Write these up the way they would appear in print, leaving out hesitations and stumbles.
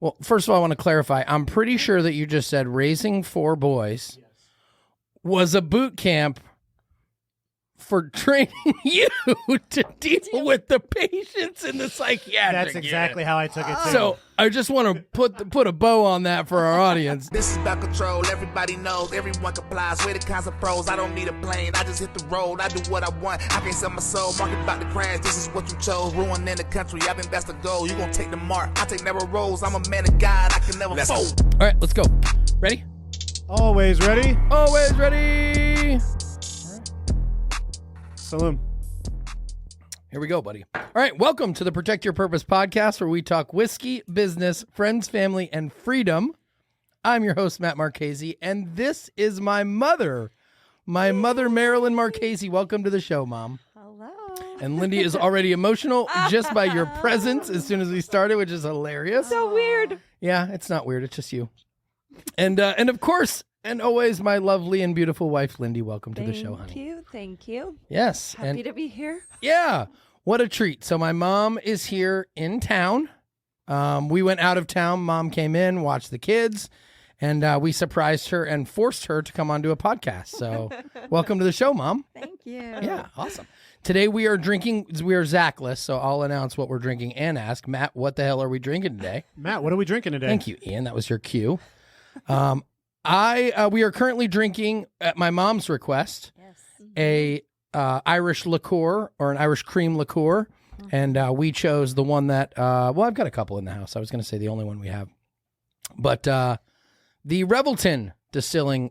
Well, first of all, I want to clarify. I'm pretty sure that you just said raising 4 boys was a boot camp for training you to deal with the patients in the psychiatric. That's exactly how I took it too. So I just want to put a bow on that for our audience. This is about control. Everybody knows. Everyone complies. We're the kinds of pros. I don't need a plane. I just hit the road. I do what I want. I can't sell my soul. Market about to crash. This is what you chose. Ruining the country. I think that's the goal. You gonna take the mark. I take narrow roads. I'm a man of God. I can never fold. All right, let's go. Ready? Always ready? Always ready. Saloon. Here we go, buddy. All right, welcome to the Protect Your Purpose podcast, where we talk whiskey, business, friends, family, and freedom. I'm your host, Matt Marchese, and this is my mother, Marilyn Marchese. Welcome to the show, Mom. Hello. And Lindy is already emotional just by your presence as soon as we started, which is hilarious. So weird. Yeah, it's not weird. It's just you. And of course, and always, my lovely and beautiful wife, Lindy. Welcome to the show, honey. Thank you. Yes. Happy to be here. Yeah. What a treat. So my mom is here in town. We went out of town. Mom came in, watched the kids, and we surprised her and forced her to come onto a podcast. So welcome to the show, Mom. Thank you. Yeah, awesome. Today we are Zachless, so I'll announce what we're drinking and ask Matt, what the hell are we drinking today? Matt, what are we drinking today? Thank you, Ian. That was your cue. We are currently drinking, at my mom's request, a Irish liqueur or an Irish cream liqueur, and we chose the one that, I've got a couple in the house. I was going to say the only one we have, but the Revelton Distilling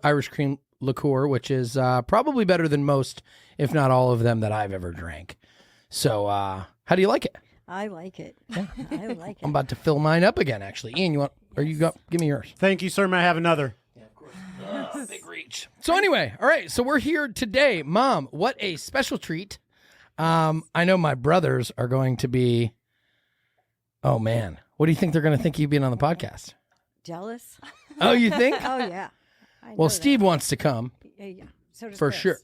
Irish cream liqueur, which is probably better than most, if not all of them that I've ever drank. So how do you like it? I like it. I like it. I'm about to fill mine up again, actually. Ian, give me yours. Thank you, sir. May I have another? Yeah, of course. Big reach. So anyway, all right. So we're here today. Mom, what a special treat. I know my brothers are going to be, oh man, what do you think they're going to think you being on the podcast? Jealous? Oh, you think? Oh, yeah. Well, Steve wants to come. Yeah. So does For Chris. sure.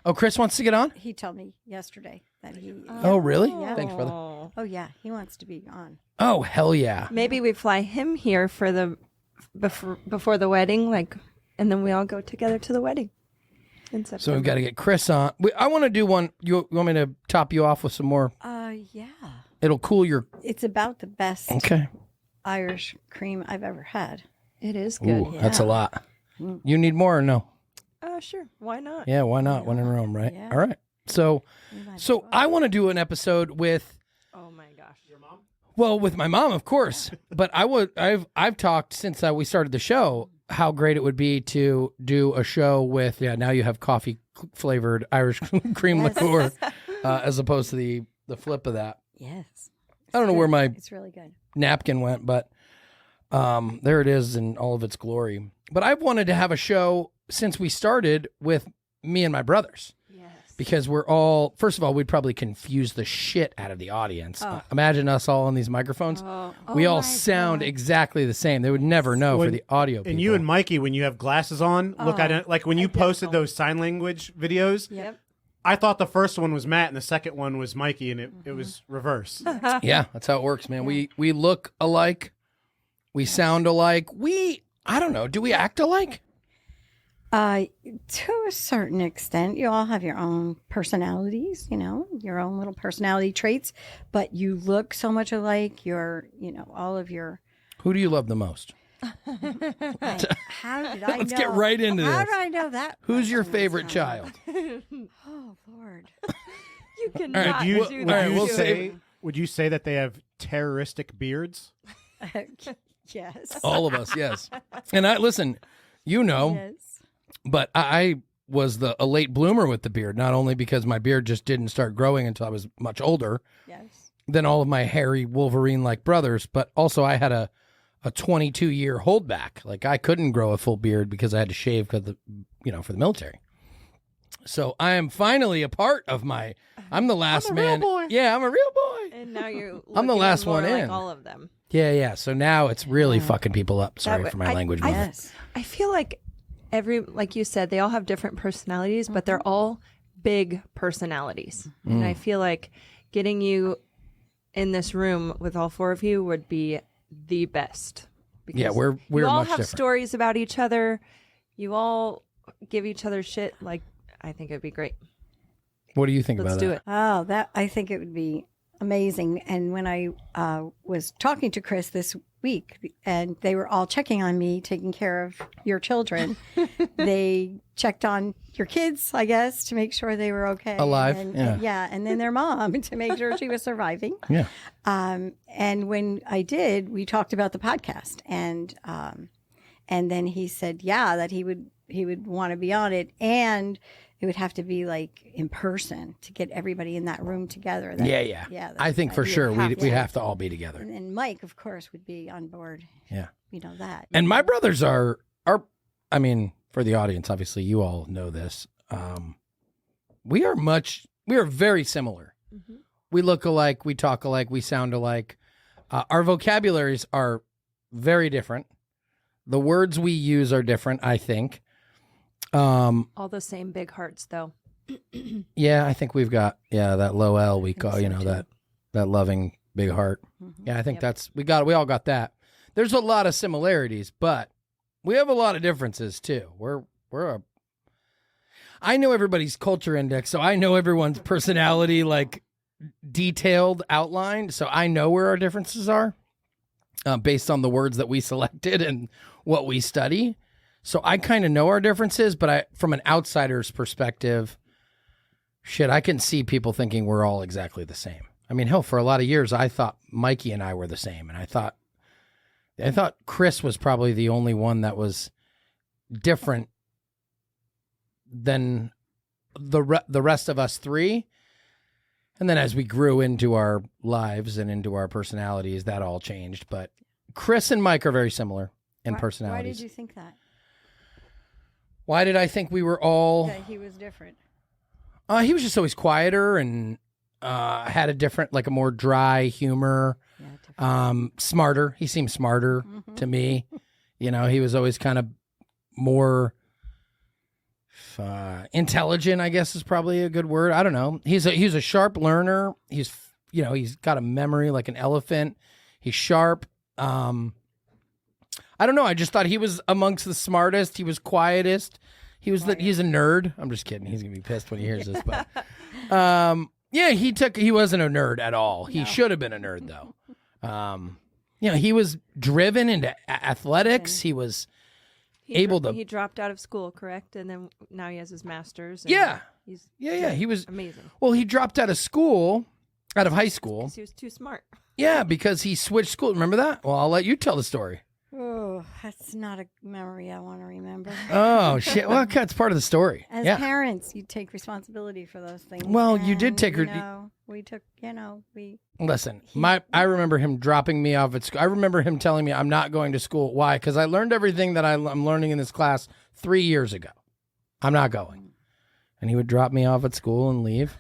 Oh, Chris wants to get on? He told me yesterday that he... Oh, really? Yeah. Thanks, brother. Oh, yeah. He wants to be on. Oh, hell yeah. Maybe we fly him here for the before the wedding, and then we all go together to the wedding in September. So we've got to get Chris on. I want to do one. You want me to top you off with some more? Yeah. It'll cool your... It's about the best Irish cream I've ever had. It is good. Ooh, that's a lot. You need more or no? Sure. Why not? Yeah, why not? When in Rome, right? Yeah. All right. So I want to do an episode with... Oh my gosh. Your mom? Well, with my mom, of course. But I've talked since we started the show how great it would be to do a show with, now you have coffee flavored Irish cream liqueur as opposed to the flip of that. Yes. I don't know where my It's really good. napkin went, but there it is in all of its glory. But I've wanted to have a show since we started with me and my brothers. Because we're all, first of all, we'd probably confuse the shit out of the audience. Imagine us all on these microphones. We all sound exactly the same. They would never know for the audio people. And you and Mikey, when you have glasses on, look at it. Like when you posted those sign language videos, I thought the first one was Matt and the second one was Mikey, and it was reverse. Yeah, that's how it works, man. We look alike. We sound alike. I don't know, do we act alike? To a certain extent, you all have your own personalities, your own little personality traits, but you look so much alike. All of your... Who do you love the most? How did I know? Let's get right into this. How did I know that? Who's your favorite child? Oh, Lord. You cannot do that. Would you say that they have terroristic beards? Yes. All of us, yes. And listen, Yes. but I was a late bloomer with the beard, not only because my beard just didn't start growing until I was much older than all of my hairy Wolverine-like brothers, but also I had a 22-year holdback. Like I couldn't grow a full beard because I had to shave for the military. So I am finally a part of I'm the last man. Real boy. Yeah, I'm a real boy. And now you're I'm the last one like in. all of them. Yeah. So now it's really fucking people up. Sorry for my language. Mom. Yes. I feel like like you said, they all have different personalities, but they're all big personalities. And I feel like getting you in this room with all 4 of you would be the best. Because Yeah, we're you all much have different. stories about each other. You all give each other shit. Like, I think it'd be great. What do you think Let's about do that? it. Oh, that I think it would be amazing. And when I was talking to Chris this week, and they were all checking on me, taking care of your children, they checked on your kids, I guess, to make sure they were okay, Alive, and, yeah. and then their mom to make sure she was surviving. Yeah. And when I did, we talked about the podcast, and then he said, yeah, that he would want to be on it, and it would have to be like in person to get everybody in that room together. Yeah. that's I think for you sure have we to. have to all be together. And Mike, of course, would be on board. Yeah. You know that. And my brothers are I mean, for the audience, obviously you all know this. We are very similar. Mm-hmm. We look alike, we talk alike, we sound alike. Our vocabularies are very different. The words we use are different, I think. All the same big hearts, though. Yeah, I think we've got that low L we think call, so, you know, too. that loving big heart. Yeah, I think we all got that. There's a lot of similarities, but we have a lot of differences too. I know everybody's culture index, so I know everyone's personality like detailed outlined, so I know where our differences are based on the words that we selected and what we study. So I kind of know our differences, but from an outsider's perspective, I can see people thinking we're all exactly the same. I mean, hell, for a lot of years, I thought Mikey and I were the same, and I thought Chris was probably the only one that was different than the rest of us three. And then as we grew into our lives and into our personalities, that all changed. But Chris and Mike are very similar in personalities. Why did you think that? Why did I think we were all... That he was different. He was just always quieter and had a more dry humor. Yeah, Smarter. He seemed smarter to me. You know, he was always kind of more intelligent, I guess is probably a good word. I don't know. He's a sharp learner. He's got a memory like an elephant. He's sharp. I don't know. I just thought he was amongst the smartest. He was quietest. He's a nerd. I'm just kidding. He's gonna be pissed when he hears this, but he wasn't a nerd at all. He should have been a nerd though. He was driven into athletics. He was able to. He dropped out of school, correct? And then now he has his master's. And Yeah. He's He was amazing. Well, he dropped out of high school. Because he was too smart. Yeah, because he switched school. Remember that? Well, I'll let you tell the story. Oh, that's not a memory I want to remember. Oh shit! Well, that's part of the story. As Yeah. parents, you take responsibility for those things. Well, you did take we took. We. Listen, I remember him dropping me off at school. I remember him telling me I'm not going to school. Why? Because I learned everything that I'm learning in this class 3 years ago. I'm not going. And he would drop me off at school and leave.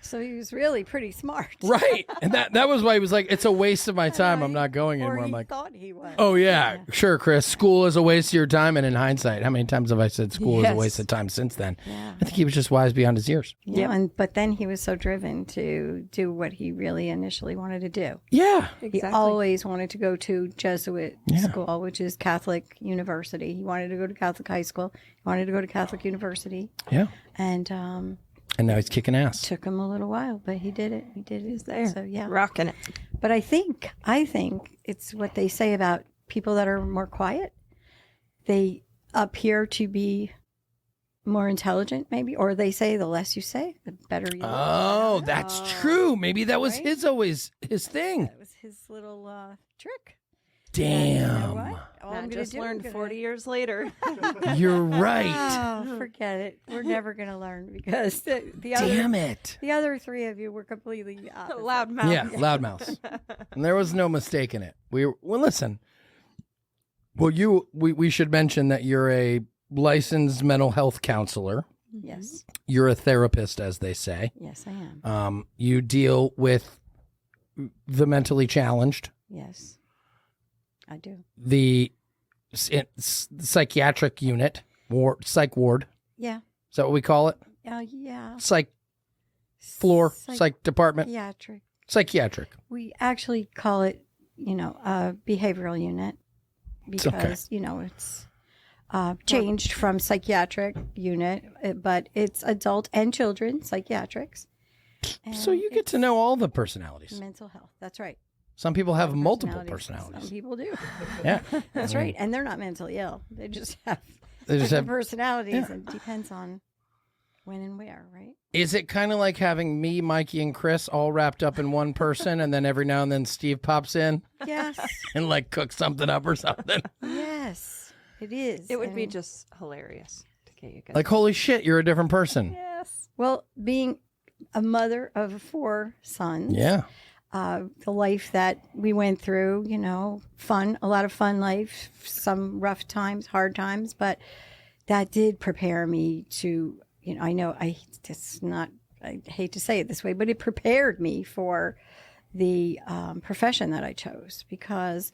So he was really pretty smart. Right. And that was why he was like, it's a waste of my time. I'm not going Or anymore. I'm he like, thought he was. oh, yeah, sure, Chris. School is a waste of your time. And in hindsight, how many times have I said school is a Yes. waste of time since then? Yeah. I think he was just wise beyond his years. Yeah, but then he was so driven to do what he really initially wanted to do. Yeah. He always wanted to go to Jesuit Yeah. school, which is Catholic university. He wanted to go to Catholic high school. He wanted to go to Catholic university. Yeah. And now he's kicking ass. took him a little while, but he did it. He did it. He's there. So yeah. Rocking it. But I think it's what they say about people that are more quiet. They appear to be more intelligent, maybe, or they say the less you say, the better you look. Oh, that's true. Maybe that was Right? his thing. That was his little trick. Damn. You know what? All Matt I'm gonna just do, learned I'm gonna- 40 years later. You're right. Oh, forget it. We're never going to learn because the Damn it. the other three of you were completely opposite. Loud mouth. Yeah, loudmouth. And there was no mistake in it. Listen. Well, we should mention that you're a licensed mental health counselor. Yes. You're a therapist, as they say. Yes, I am. You deal with the mentally challenged, Yes, I do. the psychiatric unit, psych ward. Yeah. Is that what we call it? Yeah. Psych floor, psych department, Psychiatric. psychiatric. We actually call it a behavioral unit because, okay. It's changed from psychiatric unit, but it's adult and children psychiatrics. So And you get to know all the personalities. mental health. That's right. Some people have multiple Some personalities. people do. Yeah. That's right. And they're not mentally ill. They just have They just different have. personalities, yeah. and it depends on when and where, right? Is it kind of like having me, Mikey, and Chris all wrapped up in one person, and then every now and then Steve pops in Yes. and like cooks something up or something? Yes, it is. It would be And- just hilarious to get you guys. Like, holy shit, you're a different person. Yes. well, being a mother of 4 sons. Yeah. The life that we went through, a lot of fun life, some rough times, hard times, but that did prepare me to, I hate to say it this way, but it prepared me for the profession that I chose, because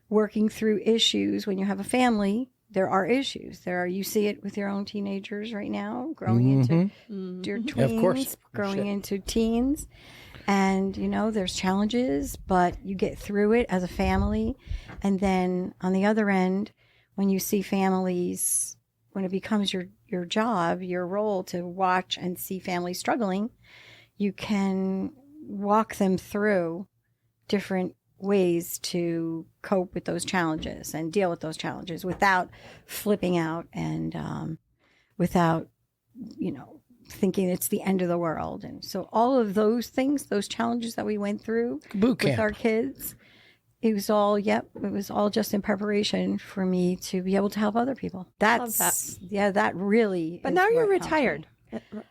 working through issues when you have a family, there are issues. You see it with your own teenagers right now, growing into your tweens, Yeah, of course. growing Shit. into teens. And, there's challenges, but you get through it as a family. And then on the other end, when you see families, when it becomes your job, your role to watch and see families struggling, you can walk them through different ways to cope with those challenges and deal with those challenges without flipping out and without, thinking it's the end of the world. And so all of those things, those challenges that we went through Boot with camp. our kids, it was all just in preparation for me to be able to help other people. That really. But is now you're what helped me. retired,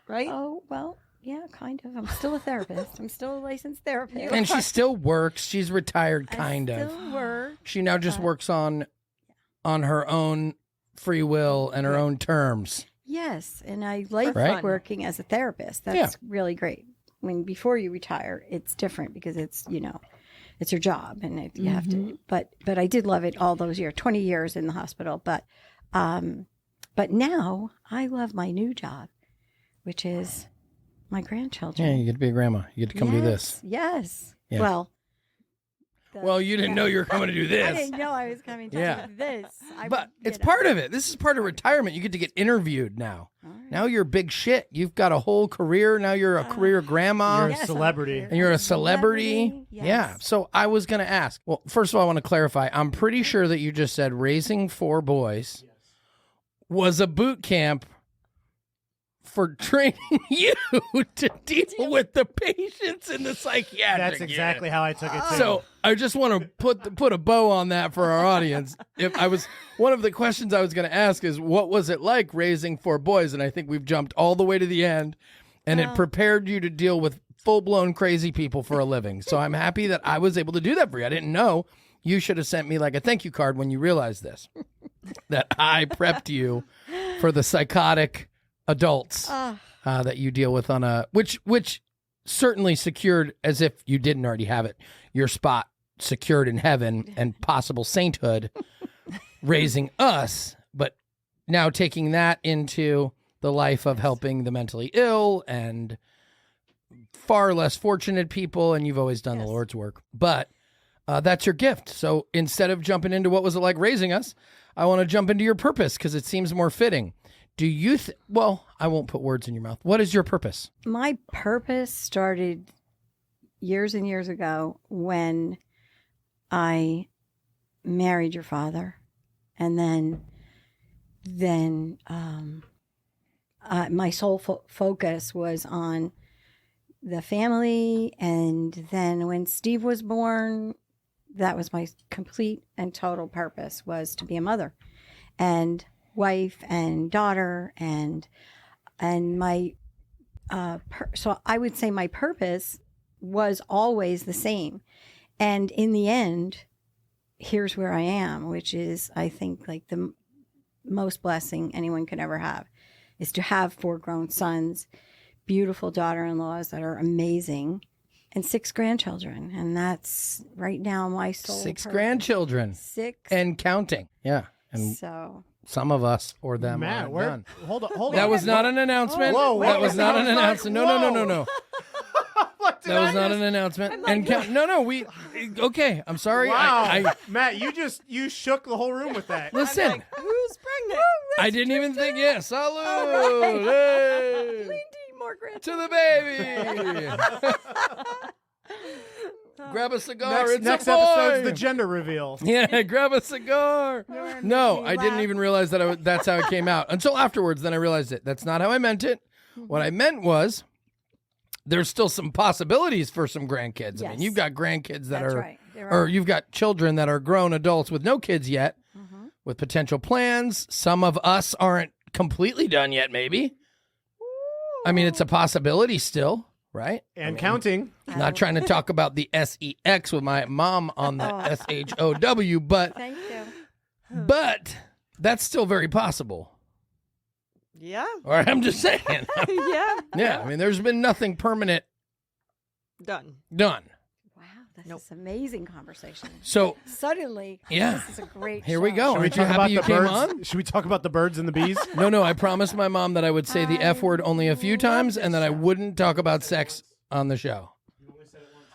right? Oh, well, yeah, kind of. I'm still a therapist. I'm still a licensed therapist. And she still works. She's retired, I kind of. still work. She now just works on her own free will and her own terms. Yes, and I like Right. working as a therapist. That's really great. When before you retire, it's different because it's it's your job and you have to. But I did love it all those years, 20 years in the hospital. But now I love my new job, which is my grandchildren. Yeah, you get to be a grandma. You get to come do this. Yes. Yeah. Well. Well, you didn't know you were coming to do I this. didn't know I was coming to Yeah. do this. But it's part of it. This is part of retirement. You get to get interviewed now. Now you're big shit. You've got a whole career. Now you're a career grandma. You're a celebrity. And you're a celebrity. Yes. Yeah. So I was going to ask. Well, first of all, I want to clarify. I'm pretty sure that you just said raising 4 boys was a boot camp for training you to deal with the patients in the psychiatric That's exactly how I took it too. So I just want to put a bow on that for our audience. One of the questions I was going to ask is, what was it like raising 4 boys? And I think we've jumped all the way to the end, and it prepared you to deal with full-blown crazy people for a living. So I'm happy that I was able to do that for you. I didn't know. You should have sent me like a thank you card when you realized this, that I prepped you for the psychotic adults that you deal with on a which certainly secured, as if you didn't already have it, your spot secured in heaven and possible sainthood, raising us, but now taking that into the life of helping the mentally ill and far less fortunate people, and you've always done the Lord's work. But that's your gift. So instead of jumping into what was it like raising us, I want to jump into your purpose because it seems more fitting. Do you well, I won't put words in your mouth. What is your purpose? My purpose started years and years ago when I married your father, and then my sole focus was on the family. And then when Steve was born, that was my complete and total purpose, was to be a mother and wife and daughter, and my so I would say my purpose was always the same. And in the end, here's where I am, which is, I think, like the most blessing anyone could ever have, is to have 4 grown sons, beautiful daughter-in-laws that are amazing, and 6 grandchildren. And that's right now my sole 6 purpose. grandchildren 6. and counting. Yeah, and So some of us or them Matt, aren't where? done. Hold on. That was not an announcement. Whoa, that whoa, was not an whoa. announcement. No. Like, That was not an announcement. And no, we. Okay, I'm sorry. Wow, Matt, you shook the whole room with that. Listen, Who's pregnant? I didn't even think. Yeah, salute. Hey, More grants. to the baby. Grab a cigar. Next it's a boy. episode's the gender reveal. Yeah, grab a cigar. No, I didn't even realize that that's how it came out until afterwards. Then I realized it. That's not how I meant it. What I meant was there's still some possibilities for some grandkids. I mean, Yes. you've got grandkids that That's are, right. There or are. you've got children that are grown adults with no kids yet, with potential plans. Some of us aren't completely done yet, maybe. I mean, it's a possibility still, right? And counting. Not trying to talk about the SEX with my mom on the SHOW, but Thank you. that's still very possible. Yeah. All right, I'm just saying. Yeah. Yeah, I mean, there's been nothing permanent Done. done. Wow, this is amazing conversation. So Suddenly, Yeah. this is a great here we show. go. Should we Aren't you talk happy about you the came birds? on? Should we talk about the birds and the bees? No, I promised my mom that I would say the F word only a few times and that I wouldn't talk about sex on the show.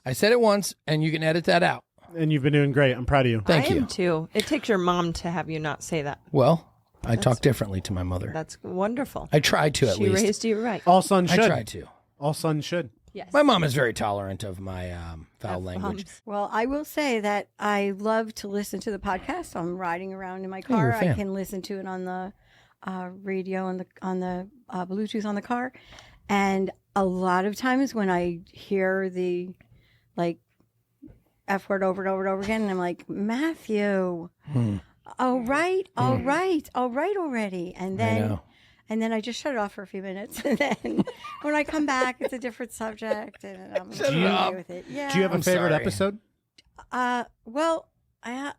I said it once, and you can edit that out. And you've been doing great. I'm proud of you. Thank I you. am too. It takes your mom to have you not say that. Well, I talk differently to my mother. That's wonderful. I try to, at She least. raised you right. All sons I should. try to. All sons should. Yes. My mom is very tolerant of my foul language. Well, I will say that I love to listen to the podcast. I'm riding around in my you're car. a I fan. can listen to it on the radio and on the Bluetooth on the car. And a lot of times when I hear the F word over and over and over again, and I'm like, Matthew, all right already. And I then know. and then I just shut it off for a few minutes. And then when I come back, it's a different subject, and I'm Shut it off. okay with it. Yeah. Do you have a I'm favorite sorry. episode? Well, I'm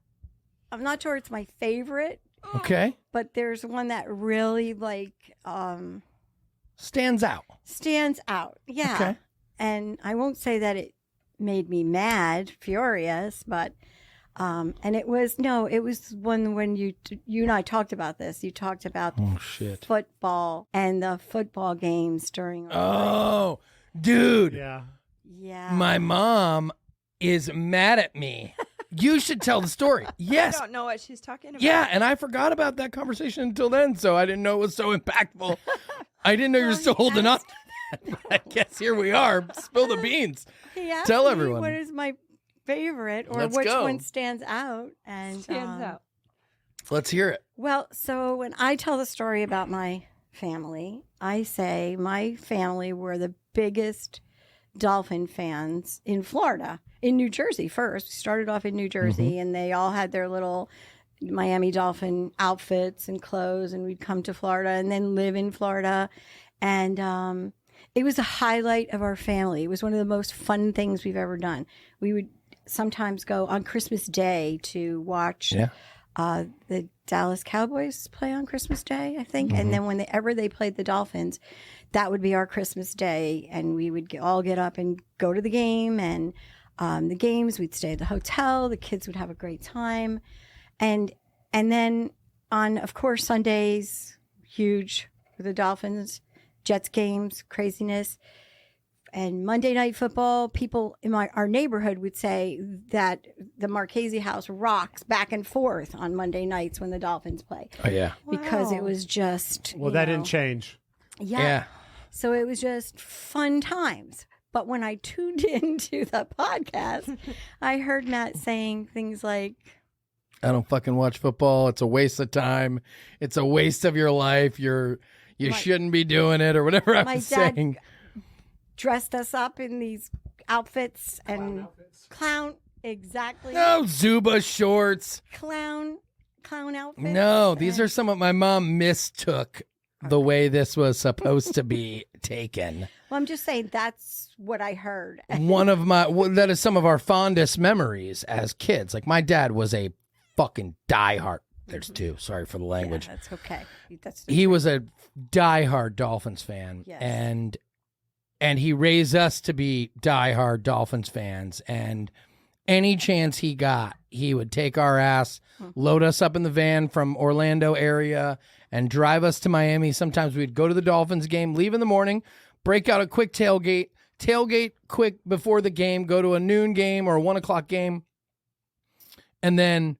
not sure it's my favorite, Okay. but there's one that really Stands out. stands out. Yeah. Okay. And I won't say that it made me mad, furious, but and it was one when you and I talked about this. You talked about Oh, shit. football and the football games during. Oh, dude. Yeah. Yeah. My mom is mad at me. You should tell the story. I Yes. don't know what she's talking about. Yeah, and I forgot about that conversation until then, so I didn't know it was so impactful. I didn't know you were still holding on to that, but I guess here we are. Spill the beans. He asked Tell me everyone. what is my favorite or Let's which go. one stands out. And Stands out. Let's hear it. Well, so when I tell the story about my family, I say my family were the biggest Dolphin fans in Florida, in New Jersey first. We started off in New Jersey, and they all had their little Miami Dolphin outfits and clothes, and we'd come to Florida and then live in Florida. And it was a highlight of our family. It was one of the most fun things we've ever done. We would sometimes go on Christmas Day to watch Yeah. the Dallas Cowboys play on Christmas Day, I think. And then whenever they played the Dolphins, that would be our Christmas Day. And we would all get up and go to the game. And the games, we'd stay at the hotel. The kids would have a great time. And then on, of course, Sundays, huge for the Dolphins, Jets games, craziness. And Monday Night Football, people in our neighborhood would say that the Marchese house rocks back and forth on Monday nights when the Dolphins play Oh, yeah. because it Wow. was just Well, that didn't change. Yeah. So it was just fun times. But when I tuned into the podcast, I heard Matt saying things like, I don't fucking watch football. It's a waste of time. It's a waste of your life. You shouldn't be doing it or whatever I my was dad saying. dressed us up in these outfits and clown, exactly. No, Zuba shorts. Clown outfits. No, these are some of my mom mistook the way this was supposed to be taken. Well, I'm just saying that's what I heard. That is some of our fondest memories as kids. Like my dad was a fucking diehard. There's two. Sorry for the language. Yeah, that's okay. He was a diehard Dolphins fan, Yes. and he raised us to be diehard Dolphins fans. And any chance he got, he would take our ass, load us up in the van from Orlando area, and drive us to Miami. Sometimes we'd go to the Dolphins game, leave in the morning, break out a quick tailgate, tailgate quick before the game, go to a noon game or a 1 o'clock game, and then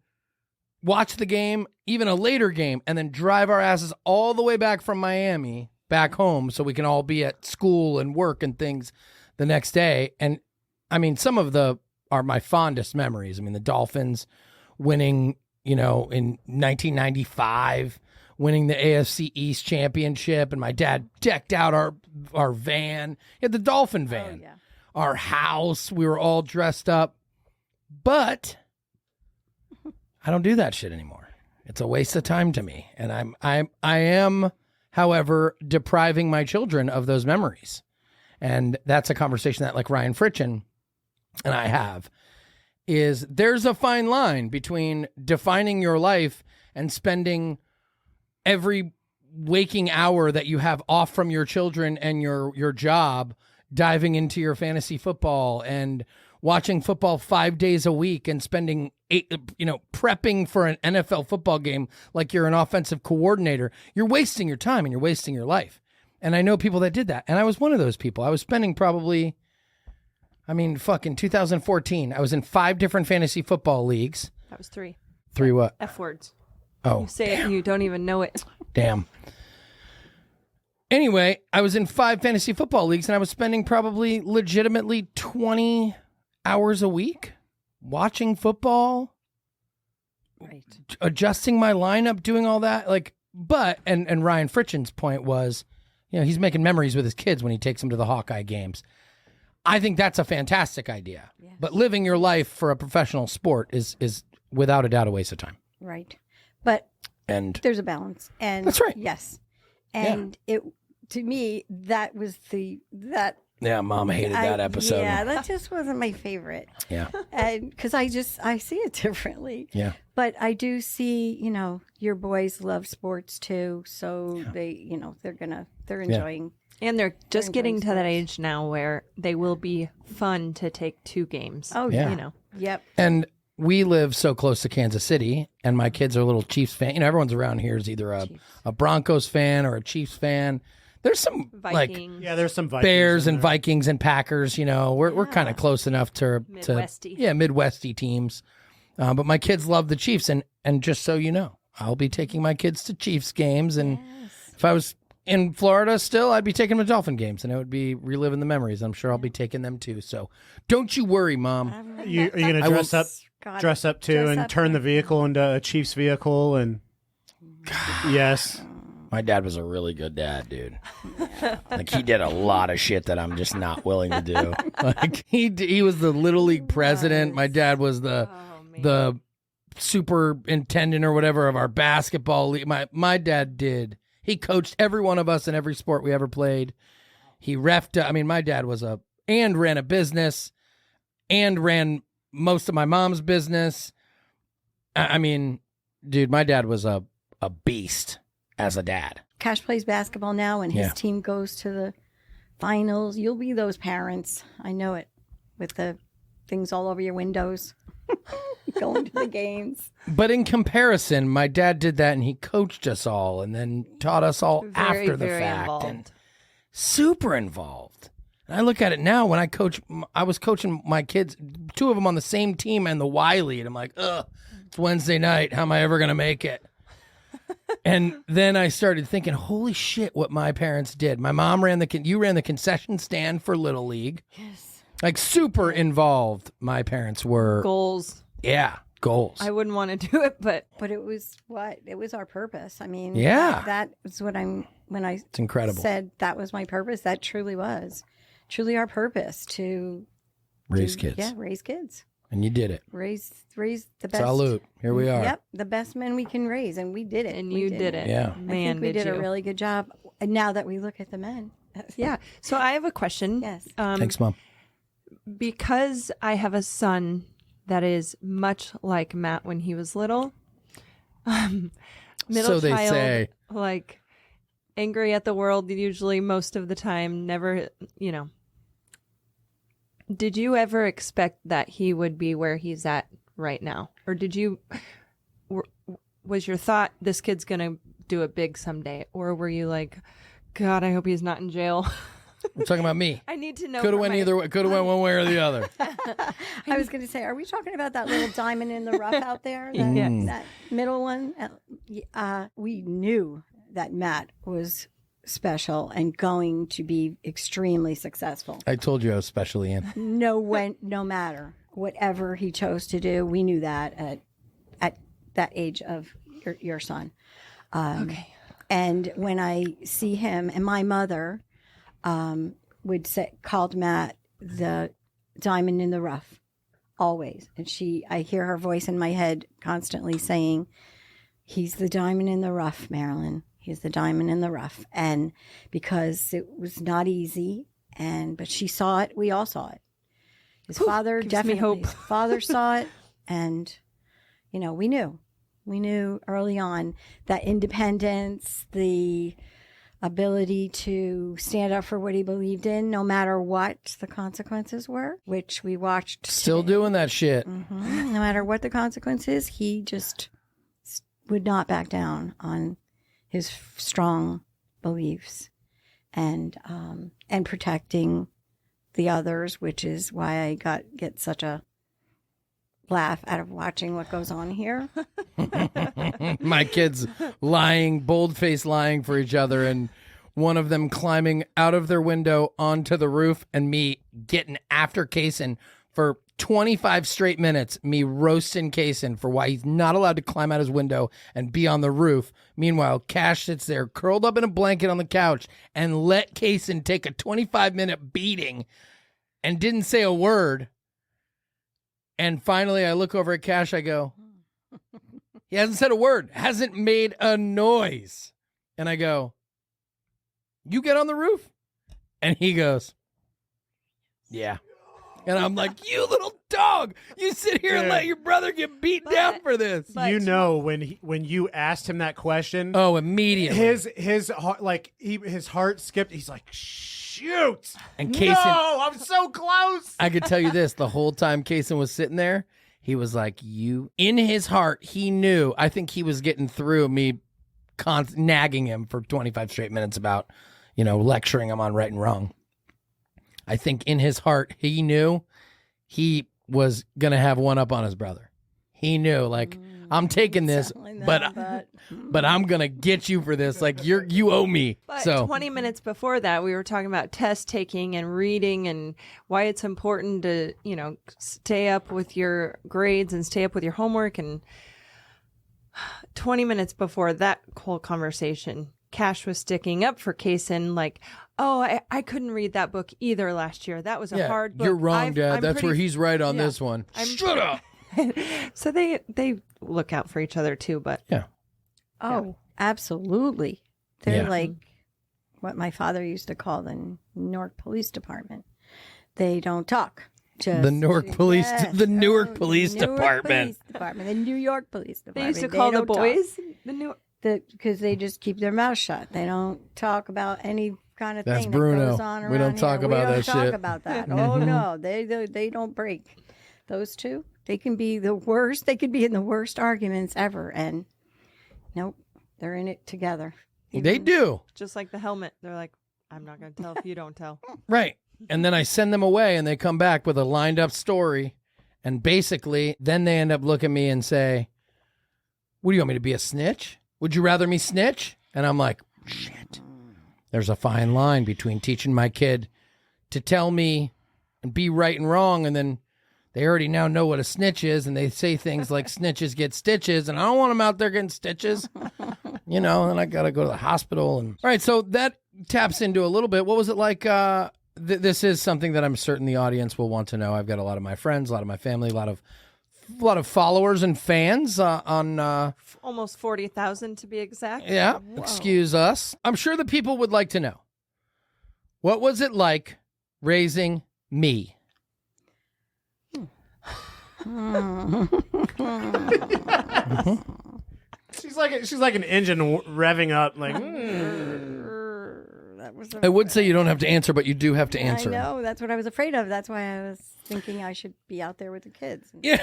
watch the game, even a later game, and then drive our asses all the way back from Miami back home so we can all be at school and work and things the next day. And I mean, some of the are my fondest memories. I mean, the Dolphins winning, in 1995, winning the AFC East championship, and my dad decked out our van. He had the Dolphin van. Oh, yeah. Our house, we were all dressed up. But I don't do that shit anymore. It's a waste of time to me. And I am, however, depriving my children of those memories. And that's a conversation that like Ryan Fritchen and I have, is there's a fine line between defining your life and spending every waking hour that you have off from your children and your job diving into your fantasy football and watching football 5 days a week and spending prepping for an NFL football game like you're an offensive coordinator. You're wasting your time and you're wasting your life. And I know people that did that. And I was one of those people. I was spending probably, fucking 2014. I was in 5 different fantasy football leagues. That was 3. 3 what? F words. Oh, You say it and you don't even know it. damn. Anyway, I was in 5 fantasy football leagues and I was spending probably legitimately 20 hours a week watching football, Right. adjusting my lineup, doing all that. And Ryan Fritchen's point was, he's making memories with his kids when he takes them to the Hawkeye games. I think that's a fantastic idea. Yes. But living your life for a professional sport is without a doubt a waste of time. Right. But And there's a balance. And That's right. Yes. And to me, that was that. yeah, Mom hated that episode. Yeah, that just wasn't my favorite. Yeah. And because I see it differently. Yeah. But I do see, your boys love sports too. So they, they're enjoying. And they're just getting to that sports. age now where they will be fun to take 2 games. Oh, Yeah. Yep. And we live so close to Kansas City, and my kids are little Chiefs fan. Everyone's around here is either a Broncos fan or a Chiefs fan. There's some Vikings. Yeah, there's some Vikings Bears in and there. Vikings and Packers. We're kind of close enough to Midwesty. Midwesty teams. But my kids love the Chiefs, and just so you know, I'll be taking my kids to Chiefs games, and if I was in Florida still, I'd be taking them to Dolphin games, and it would be reliving the memories. I'm sure I'll be taking them too. So don't you worry, Mom. Are you going to I will- dress up too Dress and up turn the like- vehicle into a Chiefs vehicle? And yes. My dad was a really good dad, dude. Like he did a lot of shit that I'm just not willing to do. Like he was the little league president. My dad was the superintendent or whatever of our basketball league. My dad did. He coached every one of us in every sport we ever played. He reffed. My dad was ran a business and ran most of my mom's business. Dude, my dad was a beast as a dad. Cash plays basketball now, and his Yeah. team goes to the finals. You'll be those parents. I know it. With the things all over your windows, going to the games. But in comparison, my dad did that and he coached us all and then taught us all Very, after the very fact. involved. And super involved. And I look at it now when I was coaching my kids, 2 of them on the same team and the Y lead. I'm like, ugh, it's Wednesday night. How am I ever going to make it? And then I started thinking, holy shit, what my parents did. My mom ran you ran the concession stand for Little League. Yes. Like super involved. My parents were. Goals. Yeah, goals. I wouldn't want to do it, but But it was our purpose. Yeah. That was what when I It's incredible. said that was my purpose, that truly was. Truly our purpose to Raise kids. Yeah, raise kids. And you did it. Raise the best. Salute. Here we are. Yep, the best men we can raise, and we did it. and We you did it. Yeah. I Man, think we did you. a really good job. And now that we look at the men, Yeah. So I have a question. Yes. Thanks, Mom. Because I have a son that is much like Matt when he was little. Middle So they child, say. like angry at the world usually most of the time, never, Did you ever expect that he would be where he's at right now? Or was your thought this kid's going to do it big someday? Or were you like, God, I hope he's not in jail? We're talking about me. I need to know. Could have for went my- either way. Could have went one way or the other. I was going to say, are we talking about that little diamond in the rough out there? That middle one? We knew that Matt was special and going to be extremely successful. I told you I was special, Ian. No matter whatever he chose to do, we knew that at that age of your son. Okay. And when I see him, and my mother called Matt the diamond in the rough, always. And I hear her voice in my head constantly saying, "He's the diamond in the rough, Marilyn. He's the diamond in the rough." And because it was not easy, but she saw it, we all saw it. His father gives me definitely, hope. his father saw it, and we knew. We knew early on that independence, the ability to stand up for what he believed in, no matter what the consequences were, which we watched. Still today. doing that shit. No matter what the consequences, he just would not back down on his strong beliefs and protecting the others, which is why I get such a laugh out of watching what goes on here. My kids bold-faced lying for each other, and one of them climbing out of their window onto the roof, and me getting after Kaysen for 25 straight minutes, me roasting Kaysen for why he's not allowed to climb out his window and be on the roof. Meanwhile, Cash sits there curled up in a blanket on the couch and let Kaysen take a 25-minute beating and didn't say a word. And finally, I look over at Cash. I go, he hasn't said a word, hasn't made a noise. And I go, you get on the roof? And he goes, yeah. And I'm like, you little dog, you sit here and let your brother get beat down for this. When you asked him that question, Oh, immediately. his heart, his heart skipped. He's like, shoot! And Kaysen, No, I'm so close. I could tell you this, the whole time Kaysen was sitting there, he was like, in his heart, he knew, I think he was getting through me nagging him for 25 straight minutes about, lecturing him on right and wrong. I think in his heart, he knew he was going to have one up on his brother. He knew, like, I'm taking this, but I'm going to get you for this. Like, you owe me. But So 20 minutes before that, we were talking about test taking and reading and why it's important to, stay up with your grades and stay up with your homework. And 20 minutes before that whole conversation, Cash was sticking up for Kaysen, like, oh, I couldn't read that book either last year. That was a hard book. You're wrong, Dad. That's where he's right on this one. Shut up. So they look out for each other too, but Yeah. Oh, absolutely. They're Yeah. like what my father used to call the Newark Police Department. They don't talk. Just The Newark Police, Yes. the Newark Police Newark Department. Police Department. The New York Police Department. they used to call the don't talk. boys the new. Because they just keep their mouth shut. They don't talk about any kind of That's thing Bruno. that goes on around We don't talk here. about we that don't talk shit. about that. Oh no, they don't break. Those two, they can be the worst. They could be in the worst arguments ever, and nope, they're in it together. They do. Just like the helmet. They're like, I'm not going to tell if you don't tell. Right. And then I send them away and they come back with a lined up story. And basically, then they end up looking at me and say, what do you want me to be, a snitch? Would you rather me snitch? And I'm like, shit. There's a fine line between teaching my kid to tell me and be right and wrong, and then they already now know what a snitch is, and they say things like snitches get stitches, and I don't want them out there getting stitches, and I got to go to the hospital. And all right, so that taps into a little bit. What was it like? This is something that I'm certain the audience will want to know. I've got a lot of my friends, a lot of my family, a lot of followers and fans on Almost 40,000 to be exact. yeah, excuse us. I'm sure the people would like to know, what was it like raising me? She's like an engine revving up. Like, That was I would say you don't have to answer, but you do have to answer. I know. That's what I was afraid of. That's why I was thinking I should be out there with the kids. Yeah.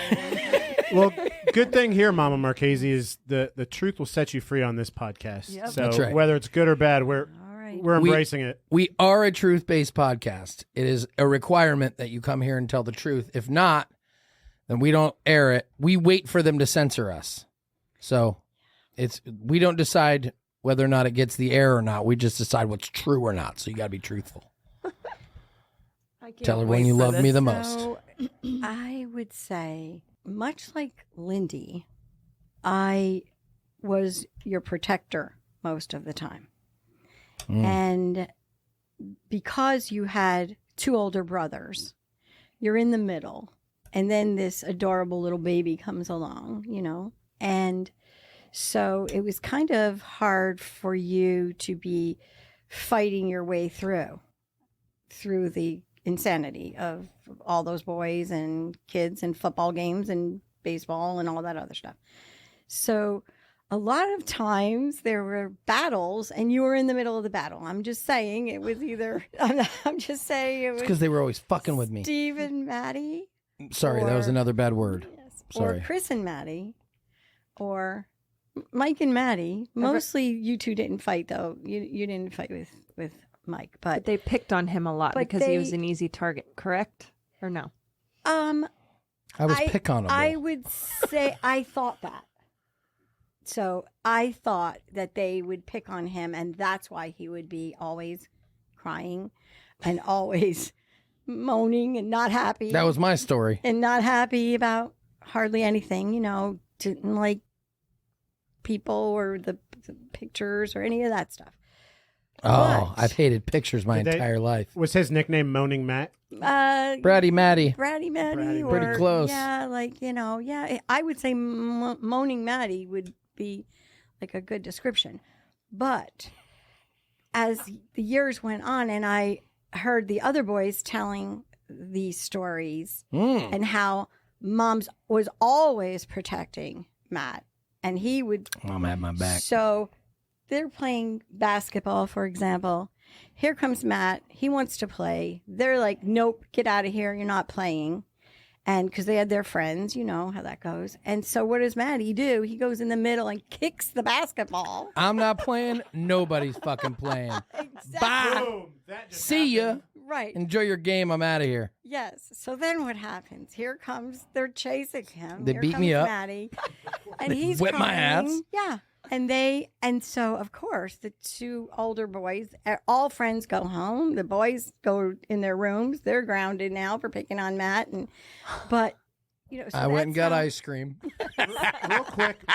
well, good thing here, Momma Marchese, is the truth will set you free on this podcast. Yep. So That's right. whether it's good or bad, we're All right. we're embracing it. We are a truth-based podcast. It is a requirement that you come here and tell the truth. If not, then we don't air it. We wait for them to censor us. So we don't decide whether or not it gets the air or not. We just decide what's true or not. So you got to be truthful. Tell everyone you love me the most. So I would say, much like Lindy, I was your protector most of the time. And because you had 2 older brothers, you're in the middle. And then this adorable little baby comes along, and so it was kind of hard for you to be fighting your way through the insanity of all those boys and kids and football games and baseball and all that other stuff. So a lot of times there were battles and you were in the middle of the battle. I'm just saying it was either, I'm just saying it was because they were always fucking with me. Steve and Maddie. Sorry, that was another bad word. Yes. Sorry. Or Chris and Maddie. Or Mike and Maddie. Mostly you two didn't fight, though. You didn't fight with Mike. But they picked on him a lot because he was an easy target, correct? Or no? I was pick-onable. I would say I thought that. So I thought that they would pick on him, and that's why he would be always crying and always moaning and not happy. That was my story. And not happy about hardly anything, didn't like people or the pictures or any of that stuff. Oh, But- I've hated pictures my entire life. Was his nickname Moaning Matt? Bratty Matty. Bratty Maddie. Or, Pretty close. Yeah, I would say Moaning Maddie would be like a good description. But as the years went on and I heard the other boys telling these stories and how Mom's was always protecting Matt and he would... Mom had my back. So they're playing basketball, for example. Here comes Matt. He wants to play. They're like, nope, get out of here. You're not playing. And because they had their friends, you know how that goes. And so what does Maddie do? He goes in the middle and kicks the basketball. I'm not playing. Nobody's fucking playing. Exactly. Bye. Boom. That just See ya. Right. Enjoy your game. I'm out of here. Yes. So then what happens? Here comes, they're chasing him. They Here beat comes me up. Maddie. And They he's whip my crying. ass. Yeah. And so, of course, the 2 older boys, all friends go home. The boys go in their rooms. They're grounded now for picking on Matt. But, so I went and got that's how- ice cream.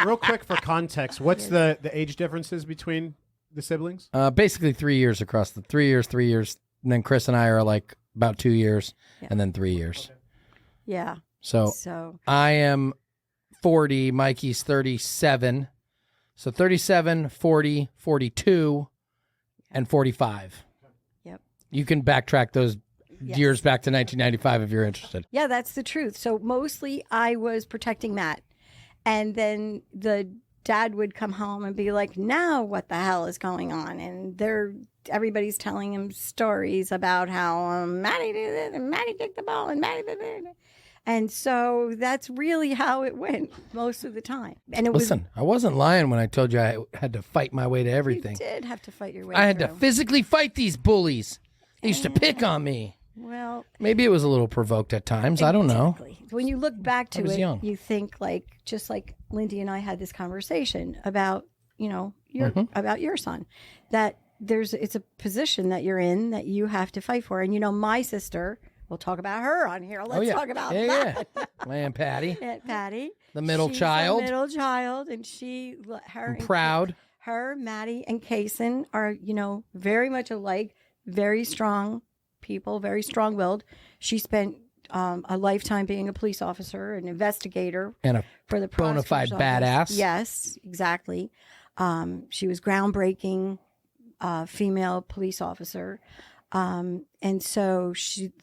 real quick for context. What's the age differences between the siblings? Basically 3 years across the 3 years. And then Chris and I are like about 2 years and then 3 years. Yeah. So I am 40. Mikey's 37. So 37, 40, 42, and 45. Yep. You can backtrack those years back to 1995 if you're interested. Yeah, that's the truth. So mostly I was protecting Matt. And then the dad would come home and be like, now what the hell is going on? And everybody's telling him stories about how Maddie did it and Maddie kicked the ball and Maddie did it. And so that's really how it went most of the time. And it Listen, I wasn't lying when I told you I had to fight my way to everything. You did have to fight your way I had to through. physically fight these bullies. They used to pick on me. Well, Maybe it was a little provoked at times. I don't know. exactly. When you look back to was it, young. you think just like Lindy and I had this conversation about, your about your son, that it's a position that you're in that you have to fight for. And my sister, we'll talk about her on here. Let's talk about that. Yeah. My Aunt Patty, Aunt Patty, the middle she's child. the middle child, and her I'm proud. Her, Maddie, and Kaysen are very much alike, very strong people, very strong-willed. She spent a lifetime being a police officer, an investigator, And for the bona fide prosecutor's office. badass. Yes, exactly. She was groundbreaking female police officer. And so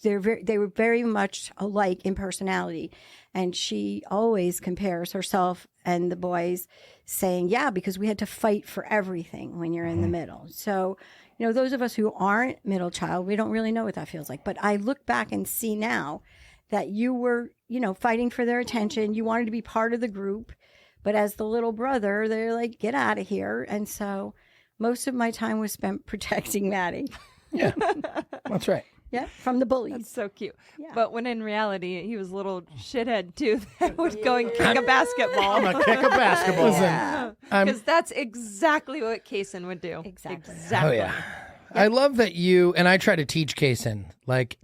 they were very much alike in personality. And she always compares herself and the boys saying, yeah, because we had to fight for everything when you're in the middle. So, those of us who aren't middle child, we don't really know what that feels like. But I look back and see now that you were, fighting for their attention. You wanted to be part of the group. But as the little brother, they're like, get out of here. And so most of my time was spent protecting Maddie. Yeah, that's right. Yeah, from the bullies. That's so cute. Yeah. But when in reality, he was a little shithead too that would go and kick a basketball. I'm gonna kick a basketball. Yeah. Because that's exactly what Kaysen would do. Exactly. Exactly. Oh yeah. I love that you and I try to teach Kaysen, like,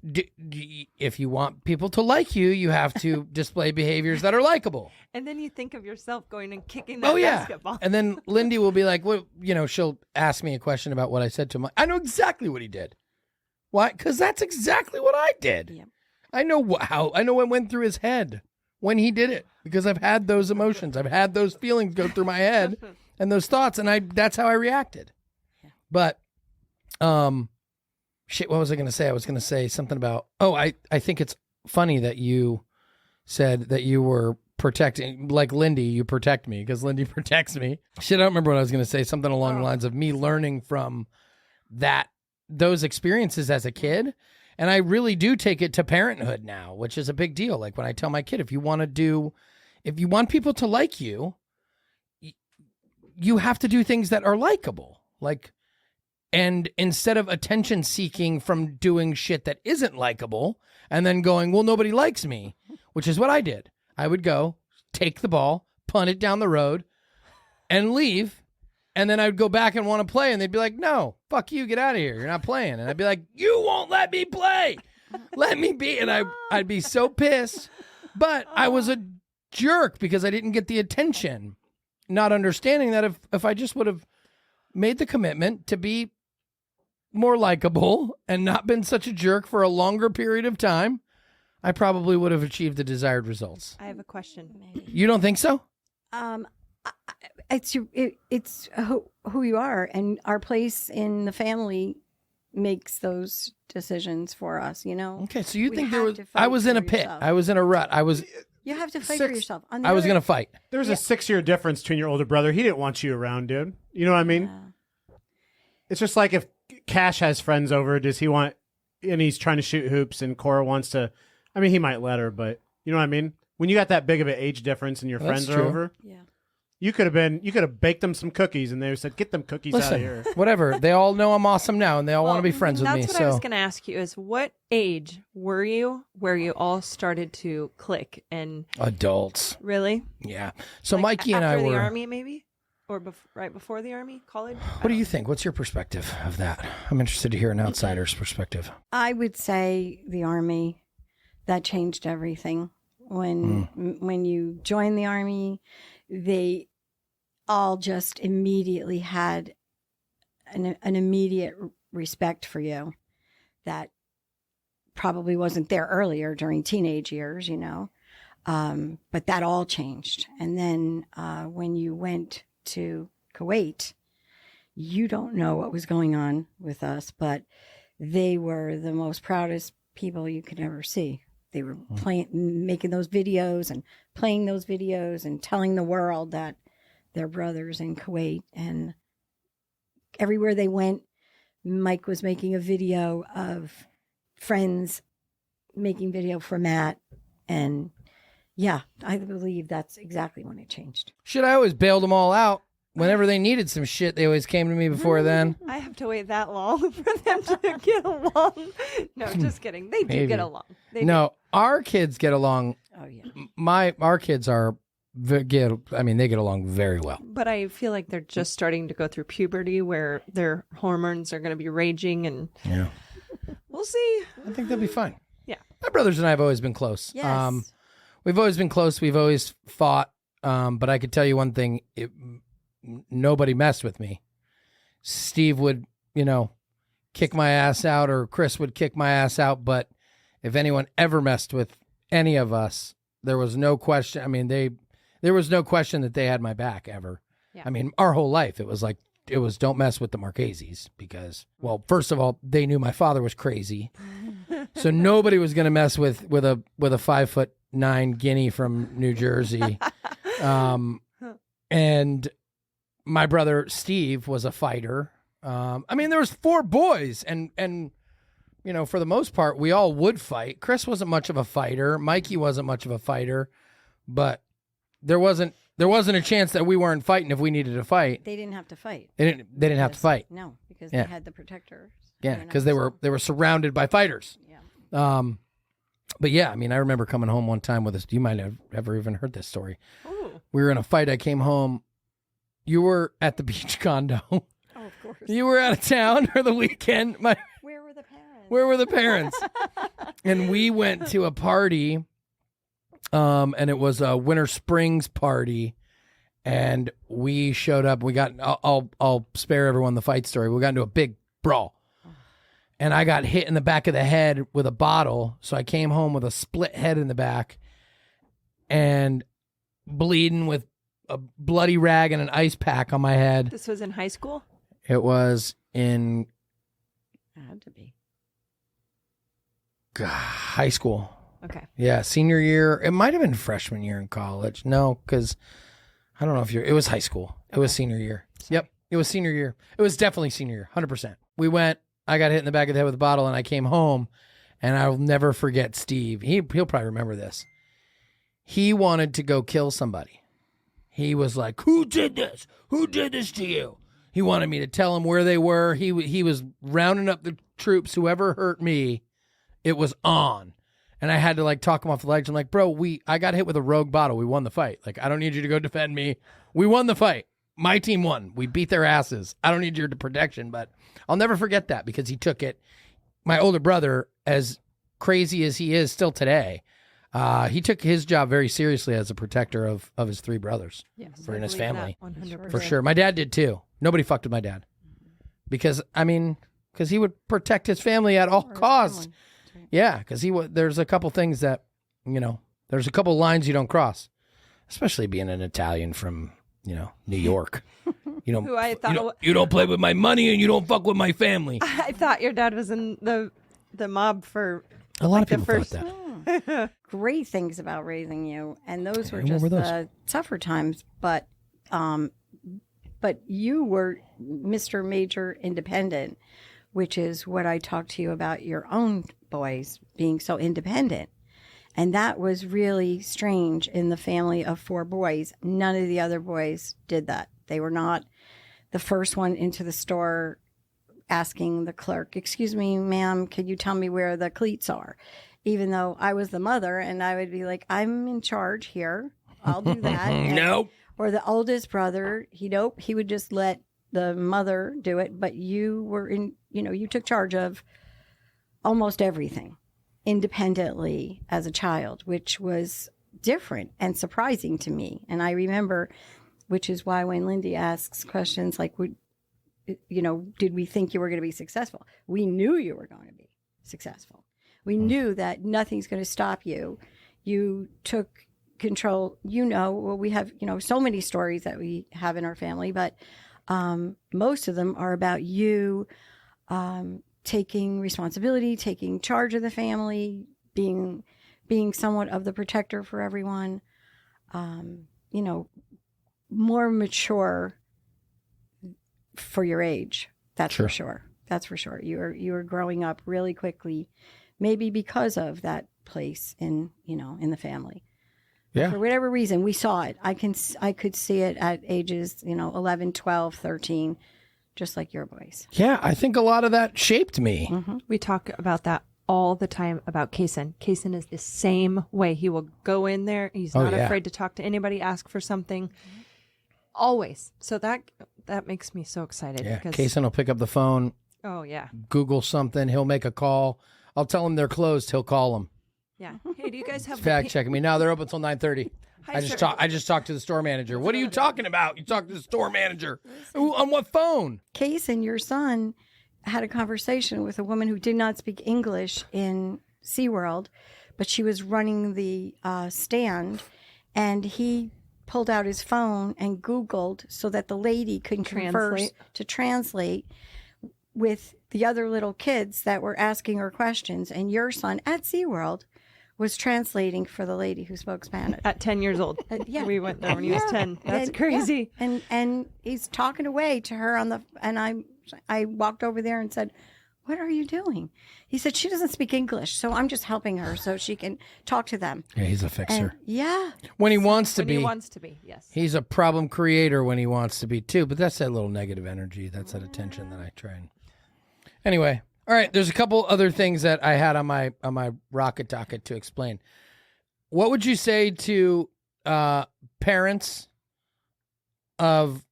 if you want people to like you, you have to display behaviors that are likable. And then you think of yourself going and kicking that Oh yeah. basketball. And then Lindy will be like, well, she'll ask me a question about what I said to him. I know exactly what he did. Why? Because that's exactly what I did. Yep. I know I know what went through his head when he did it, because I've had those emotions. I've had those feelings go through my head and those thoughts, and that's how I reacted. Yeah. But shit, what was I going to say? I was going to say something about, I think it's funny that you said that you were protecting, like Lindy, you protect me because Lindy protects me. Shit, I don't remember what I was going to say. Something along the lines of me learning from those experiences as a kid. And I really do take it to parenthood now, which is a big deal. Like when I tell my kid, if you want people to like you, you have to do things that are likable. Like, and instead of attention seeking from doing shit that isn't likable and then going, well, nobody likes me, which is what I did. I would go take the ball, punt it down the road and leave. And then I'd go back and want to play, and they'd be like, no, fuck you, get out of here. You're not playing. And I'd be like, you won't let me play. Let me be. And I'd be so pissed. But I was a jerk because I didn't get the attention, not understanding that if I just would have made the commitment to be more likable and not been such a jerk for a longer period of time, I probably would have achieved the desired results. I have a question. You don't think so? It's who you are, and our place in the family makes those decisions for us. Okay, so you We think have to I fight was in for a pit. yourself. I was in a rut. You have to fight for yourself. On the I was other- going to fight. There's a 6-year difference between your older brother. He didn't want you around, dude. You know what I mean? Yeah. It's just like if Cash has friends over, does he want, and he's trying to shoot hoops, and Cora wants to, I mean, he might let her, but you know what I mean? When you got that big of an age difference and your That's friends are true. over, Yeah. you could have baked them some cookies, and they said, get them cookies out of here. Listen, whatever. They all know I'm awesome now, and they all want to be friends with me. That's what I was going to ask you is what age were you where you all started to click and Adults. really? Yeah. So Like, Mikey and I after were. the army maybe? Or right before the army? College? What do you think? What's your perspective of that? I'm interested to hear an outsider's perspective. I would say the Army, that changed everything. When you joined the Army, they all just immediately had an immediate respect for you that probably wasn't there earlier during teenage years, but that all changed. And then when you went to Kuwait, you don't know what was going on with us, but they were the most proudest people you could ever see. They were making those videos and playing those videos and telling the world that they're brothers in Kuwait. And everywhere they went, Mike was making a video of friends making video for Matt. And yeah, I believe that's exactly when it changed. Shit, I always bailed them all out. Whenever they needed some shit, they always came to me before then. I have to wait that long for them to get along. No, just kidding. They do Maybe. get along. They No, our kids get along. Oh, yeah. Our kids are they get along very well. But I feel like they're just starting to go through puberty where their hormones are going to be raging, and Yeah. we'll see. I think they'll be fine. Yeah. My brothers and I have always been close. Yes. We've always been close. We've always fought. But I could tell you one thing. Nobody messed with me. Steve would, kick my ass out, or Chris would kick my ass out. But if anyone ever messed with any of us, there was no question. I mean, there was no question that they had my back ever. Yeah. I mean, our whole life, it was don't mess with the Marcheses because, well, first of all, they knew my father was crazy. So nobody was going to mess with a 5'9" guinea from New Jersey. And my brother Steve was a fighter. I mean, there was 4 boys, and for the most part, we all would fight. Chris wasn't much of a fighter. Mikey wasn't much of a fighter, but there wasn't There wasn't a chance that we weren't fighting if we needed to fight. They didn't have to fight. They didn't have to fight. No, because Yeah. they had the protectors. Yeah, because they were surrounded by fighters. Yeah. But yeah, I mean, I remember coming home one time with this. You might have ever even heard this story. Ooh. We were in a fight. I came home. You were at the beach condo. Oh, of course. You were out of town for the weekend. Where were the parents? Where were the parents? And we went to a party, and it was a Winter Springs party, and we showed up. We got. I'll spare everyone the fight story. We got into a big brawl, and I got hit in the back of the head with a bottle. So I came home with a split head in the back, and bleeding with a bloody rag and an ice pack on my head. This was in high school? It was in It had to be. high school. Okay. Yeah, senior year. It might have been freshman year in college. No, because I don't know if it was high school. It was senior year. Yep, it was senior year. It was definitely senior year, 100%. We went, I got hit in the back of the head with a bottle, and I came home, and I'll never forget Steve. He'll probably remember this. He wanted to go kill somebody. He was like, who did this? Who did this to you? He wanted me to tell him where they were. He was rounding up the troops. Whoever hurt me, it was on. And I had to like talk him off the ledge. I'm like, bro, I got hit with a rogue bottle. We won the fight. Like, I don't need you to go defend me. We won the fight. My team won. We beat their asses. I don't need your protection. But I'll never forget that because he took it. My older brother, as crazy as he is still today, he took his job very seriously as a protector of his three brothers for in his family. 100%. For sure. My dad did too. Nobody fucked with my dad. Because he would protect his family at all costs. Yeah, because there's a couple things that, there's a couple lines you don't cross. Especially being an Italian from, New York. Who I thought You don't play with my money and you don't fuck with my family. I thought your dad was in the mob for A lot of the people first thought that. Great things about raising you, and those were And what just were those? the tougher times. But you were Mr. Major Independent, which is what I talked to you about your own boys being so independent. And that was really strange in the family of 4 boys. None of the other boys did that. They were not the first one into the store asking the clerk, excuse me, ma'am, could you tell me where the cleats are? Even though I was the mother and I would be like, I'm in charge here. I'll do that. And- Nope. Or the oldest brother, he would just let the mother do it. But you were you took charge of almost everything independently as a child, which was different and surprising to me. And I remember, which is why when Lindy asks questions like, did we think you were going to be successful? We knew you were going to be successful. We knew that nothing's going to stop you. You took control. We have, so many stories that we have in our family, but most of them are about you taking responsibility, taking charge of the family, being somewhat of the protector for everyone, more mature for your age. That's Sure. for sure. That's for sure. You were growing up really quickly, maybe because of that place in the family. Yeah. For whatever reason, we saw it. I could see it at ages, 11, 12, 13, just like your boys. Yeah, I think a lot of that shaped me. We talk about that all the time about Kaysen. Kaysen is the same way. He will go in there. He's not afraid to talk to anybody, ask for something. Always. So that makes me so excited. Yeah, Because, Kaysen will pick up the phone, oh, yeah. Google something. He'll make a call. I'll tell him they're closed. He'll call them. Yeah. Hey, do you guys have Fact checking me. No, they're open until 9:30. Hi, sir. I just talked to the store manager. What are you talking about? You talked to the store manager. Ooh, on what phone? Kaysen, your son, had a conversation with a woman who did not speak English in SeaWorld, but she was running the stand, and he pulled out his phone and Googled so that the lady could converse to translate with the other little kids that were asking her questions. And your son at SeaWorld was translating for the lady who spoke Spanish. At 10 years old. Yeah. We went there when he was 10. That's And- crazy. yeah. And he's talking away to her and I walked over there and said, what are you doing? He said, she doesn't speak English, so I'm just helping her so she can talk to them. Yeah, he's a fixer. And yeah. When he wants to When be. he wants to be, yes. He's a problem creator when he wants to be too, but that's that little negative energy. That's that attention that I try and. Anyway, all right. There's a couple other things that I had on my rocket docket to explain. What would you say to parents of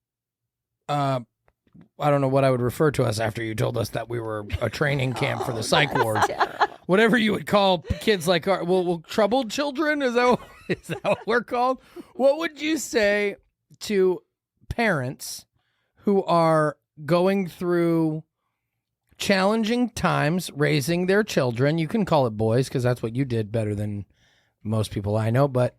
I don't know what I would refer to us after you told us that we were a training camp for the psych ward. Whatever you would call kids like our troubled children, is that what we're called? What would you say to parents who are going through challenging times raising their children? You can call it boys because that's what you did better than most people I know, but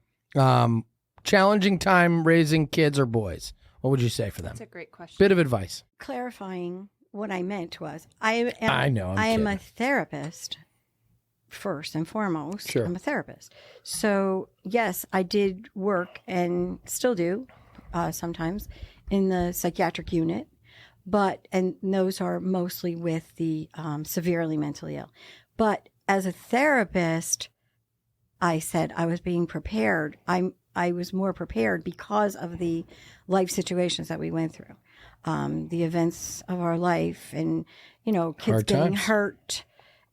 challenging time raising kids or boys. What would you say for them? That's a great question. Bit of advice. Clarifying what I meant was, I know, I am a kidding. therapist first and foremost. Sure. I'm a therapist. So yes, I did work and still do sometimes in the psychiatric unit, and those are mostly with the severely mentally ill. But as a therapist, I said I was being prepared. I was more prepared because of the life situations that we went through, the events of our life, and kids Hard getting times. hurt,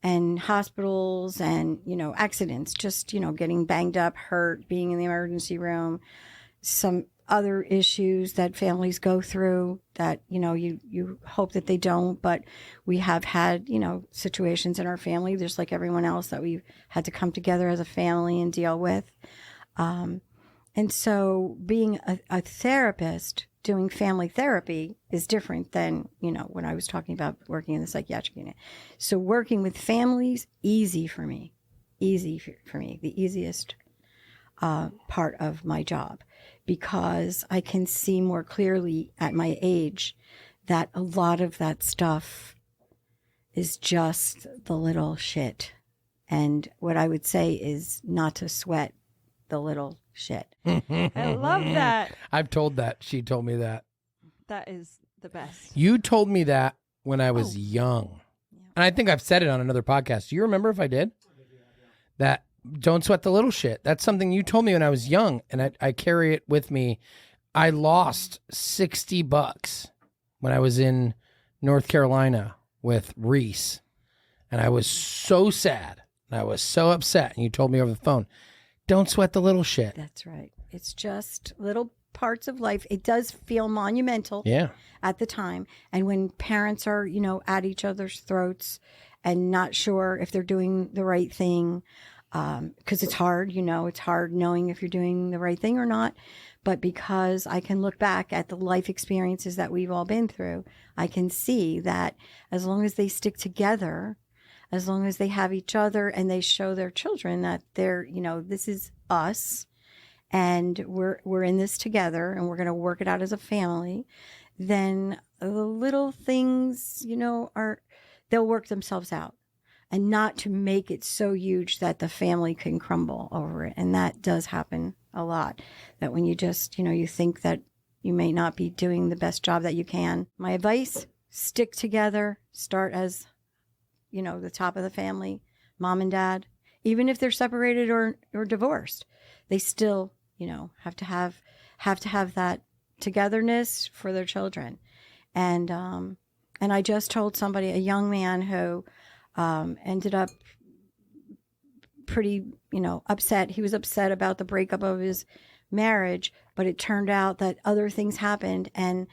and hospitals, and accidents, just getting banged up, hurt, being in the emergency room, some other issues that families go through that you hope that they don't, but we have had situations in our family, just like everyone else, that we've had to come together as a family and deal with. And so being a therapist doing family therapy is different than, when I was talking about working in the psychiatric unit. So working with families, easy for me, the easiest part of my job, because I can see more clearly at my age that a lot of that stuff is just the little shit. And what I would say is not to sweat the little shit. I love that. I've told that. She told me that. That is the best. You told me that when I was young. And I think I've said it on another podcast. Do you remember if I did? That don't sweat the little shit. That's something you told me when I was young, and I carry it with me. I lost $60 when I was in North Carolina with Reese, and I was so sad, and I was so upset, and you told me over the phone, don't sweat the little shit. That's right. It's just little parts of life. It does feel monumental at the time. And when parents are, at each other's throats and not sure if they're doing the right thing, because it's hard, it's hard knowing if you're doing the right thing or not. But because I can look back at the life experiences that we've all been through, I can see that as long as they stick together, as long as they have each other and they show their children that they're, this is us and we're in this together and we're going to work it out as a family, then the little things, they'll work themselves out, and not to make it so huge that the family can crumble over it. And that does happen a lot, that when you just, you think that you may not be doing the best job that you can. My advice, stick together, start as the top of the family, mom and dad, even if they're separated or divorced, they still, have to have that togetherness for their children. And I just told somebody, a young man who ended up pretty, upset. He was upset about the breakup of his marriage, but it turned out that other things happened. And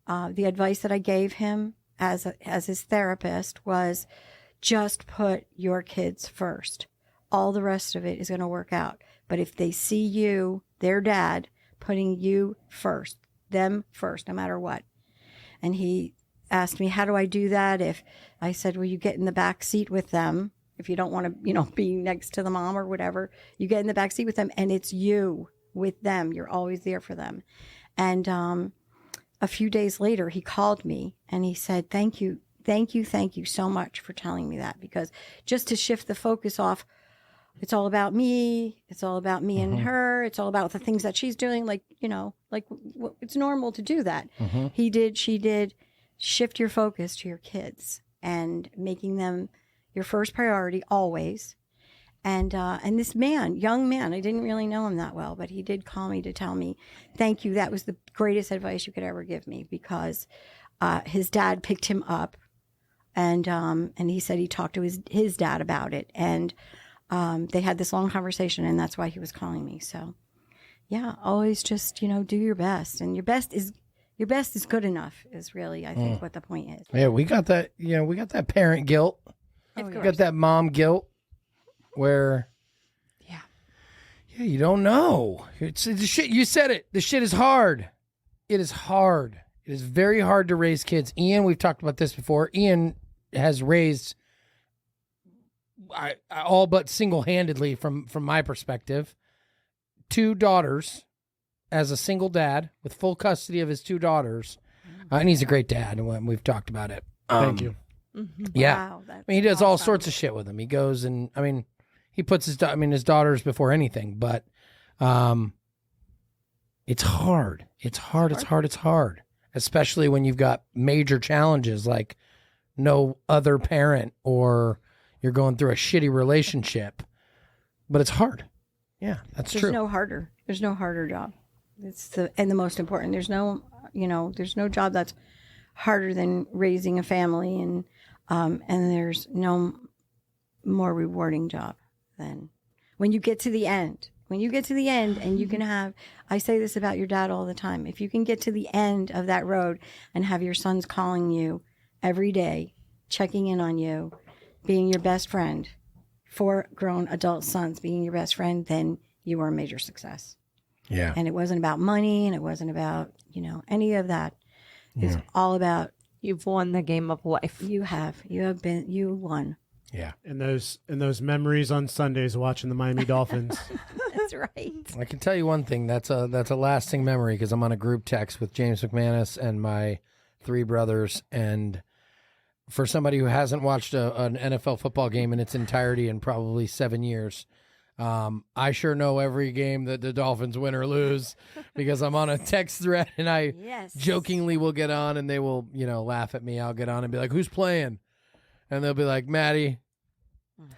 the advice that I gave him as his therapist was, just put your kids first. All the rest of it is going to work out. But if they see you, their dad, putting you first, them first, no matter what. And he asked me, how do I do that? If I said, well, you get in the back seat with them. If you don't want to, be next to the mom or whatever, you get in the back seat with them, and it's you with them. You're always there for them. And a few days later, he called me and he said, thank you so much for telling me that, because just to shift the focus off, it's all about me. It's all about me and her. It's all about the things that she's doing. It's normal to do that. He did, she did. Shift your focus to your kids and making them your first priority always. And this young man, I didn't really know him that well, but he did call me to tell me, thank you. That was the greatest advice you could ever give me, because his dad picked him up, and he said he talked to his dad about it, and they had this long conversation, and that's why he was calling me. So, yeah, always just do your best, and your best is good enough. Is really, I think, what the point is. Yeah, we got that. We got that parent guilt. Of We course. got that mom guilt, where you don't know. It's the shit. You said it. The shit is hard. It is hard. It is very hard to raise kids. Ian, we've talked about this before. Ian has raised, I all but single-handedly from my perspective, 2 daughters as a single dad with full custody of his 2 daughters. And he's a great dad, and we've talked about it. Thank you. Yeah. Wow, that's He does all awesome. sorts of shit with them. He goes and, he puts his daughters before anything, but it's hard. It's hard. Especially when you've got major challenges like no other parent, or you're going through a shitty relationship, but it's hard. Yeah, that's There's true. There's no harder job. It's the most important. There's no job that's harder than raising a family, and there's no more rewarding job than when you get to the end. When you get to the end and you can have, I say this about your dad all the time, if you can get to the end of that road and have your sons calling you every day, checking in on you, being your best friend, 4 grown adult sons being your best friend, then you are a major success. Yeah. And it wasn't about money, and it wasn't about, any of that. It's all about You've won the game of life. you won. Yeah. And those memories on Sundays watching the Miami Dolphins. That's right. I can tell you one thing. That's a lasting memory, because I'm on a group text with James McManus and my 3 brothers. And for somebody who hasn't watched an NFL football game in its entirety in probably 7 years, I sure know every game that the Dolphins win or lose, because I'm on a text thread, and I Yes. jokingly will get on, and they will, laugh at me. I'll get on and be like, "Who's playing?" And they'll be like, "Maddie,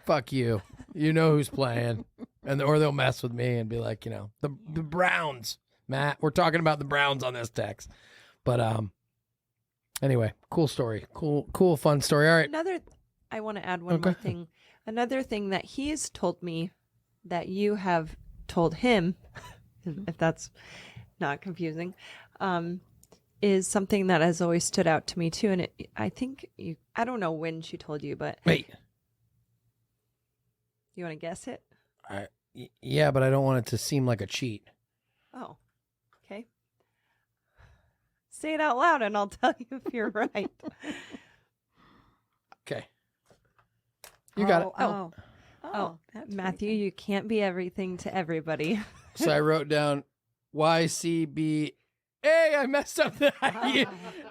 fuck you. You know who's playing." Or they'll mess with me and be like, the Browns. Matt, we're talking about the Browns on this text. But anyway, cool story. Cool, fun story. All right. I want to add one more thing. Another thing that he's told me that you have told him, if that's not confusing, is something that has always stood out to me too. And I don't know when she told you, but Wait. you want to guess it? Yeah, but I don't want it to seem like a cheat. Oh, okay. Say it out loud and I'll tell you if you're right. Okay. You got it. Oh, that's Matthew, you can't be everything to everybody. So I wrote down YCB. Hey, I messed up the I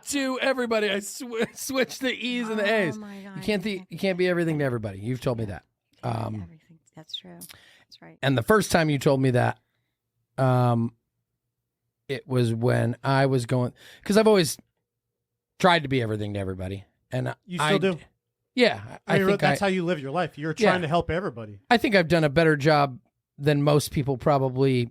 to everybody. I switched the E's and the A's. Oh my God. You can't be everything to everybody. You've told me that. Everything. That's true. That's right. And the first time you told me that, it was when I was going, because I've always tried to be everything to everybody, and You still do? Yeah, I think that's how you live your life. You're trying to help everybody. I think I've done a better job than most people probably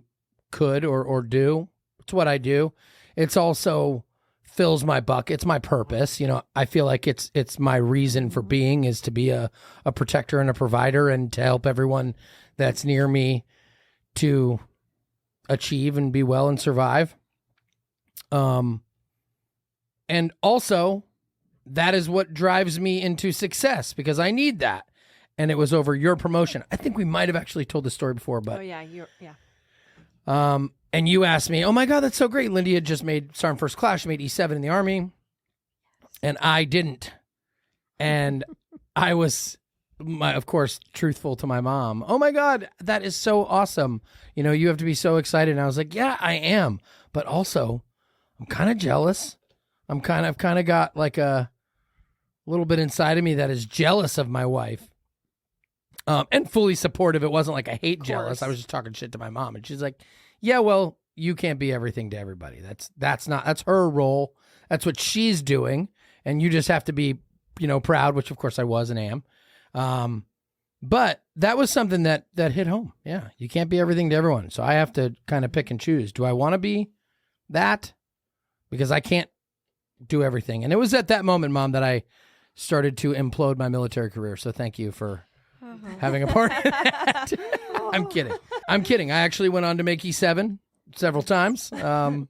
could or do. It's what I do. It's also fills my bucket. It's my purpose. I feel like it's my reason for being is to be a protector and a provider, and to help everyone that's near me to achieve and be well and survive. And also, that is what drives me into success, because I need that. And it was over your promotion. I think we might have actually told this story before, but Oh yeah, yeah. and you asked me, "Oh my God, that's so great! Lindy had just made Sergeant First Class. She made E7 in the Army, and I didn't." And I was, of course, truthful to my mom. "Oh my God, that is so awesome! You have to be so excited." And I was like, "Yeah, I am, but also, I'm kind of jealous. I've kind of got like a little bit inside of me that is jealous of my wife." And fully supportive. It wasn't like I hate jealous. I was just talking shit to my mom, and she's like, "Yeah, well, you can't be everything to everybody. That's her role. That's what she's doing, and you just have to be proud, which of course I was and am. But that was something that hit home. Yeah, you can't be everything to everyone. So I have to kind of pick and choose. Do I want to be that? Because I can't do everything. And it was at that moment, Mom, that I started to implode my military career. So thank you for having a part in that. I'm kidding. I actually went on to make E7 several times and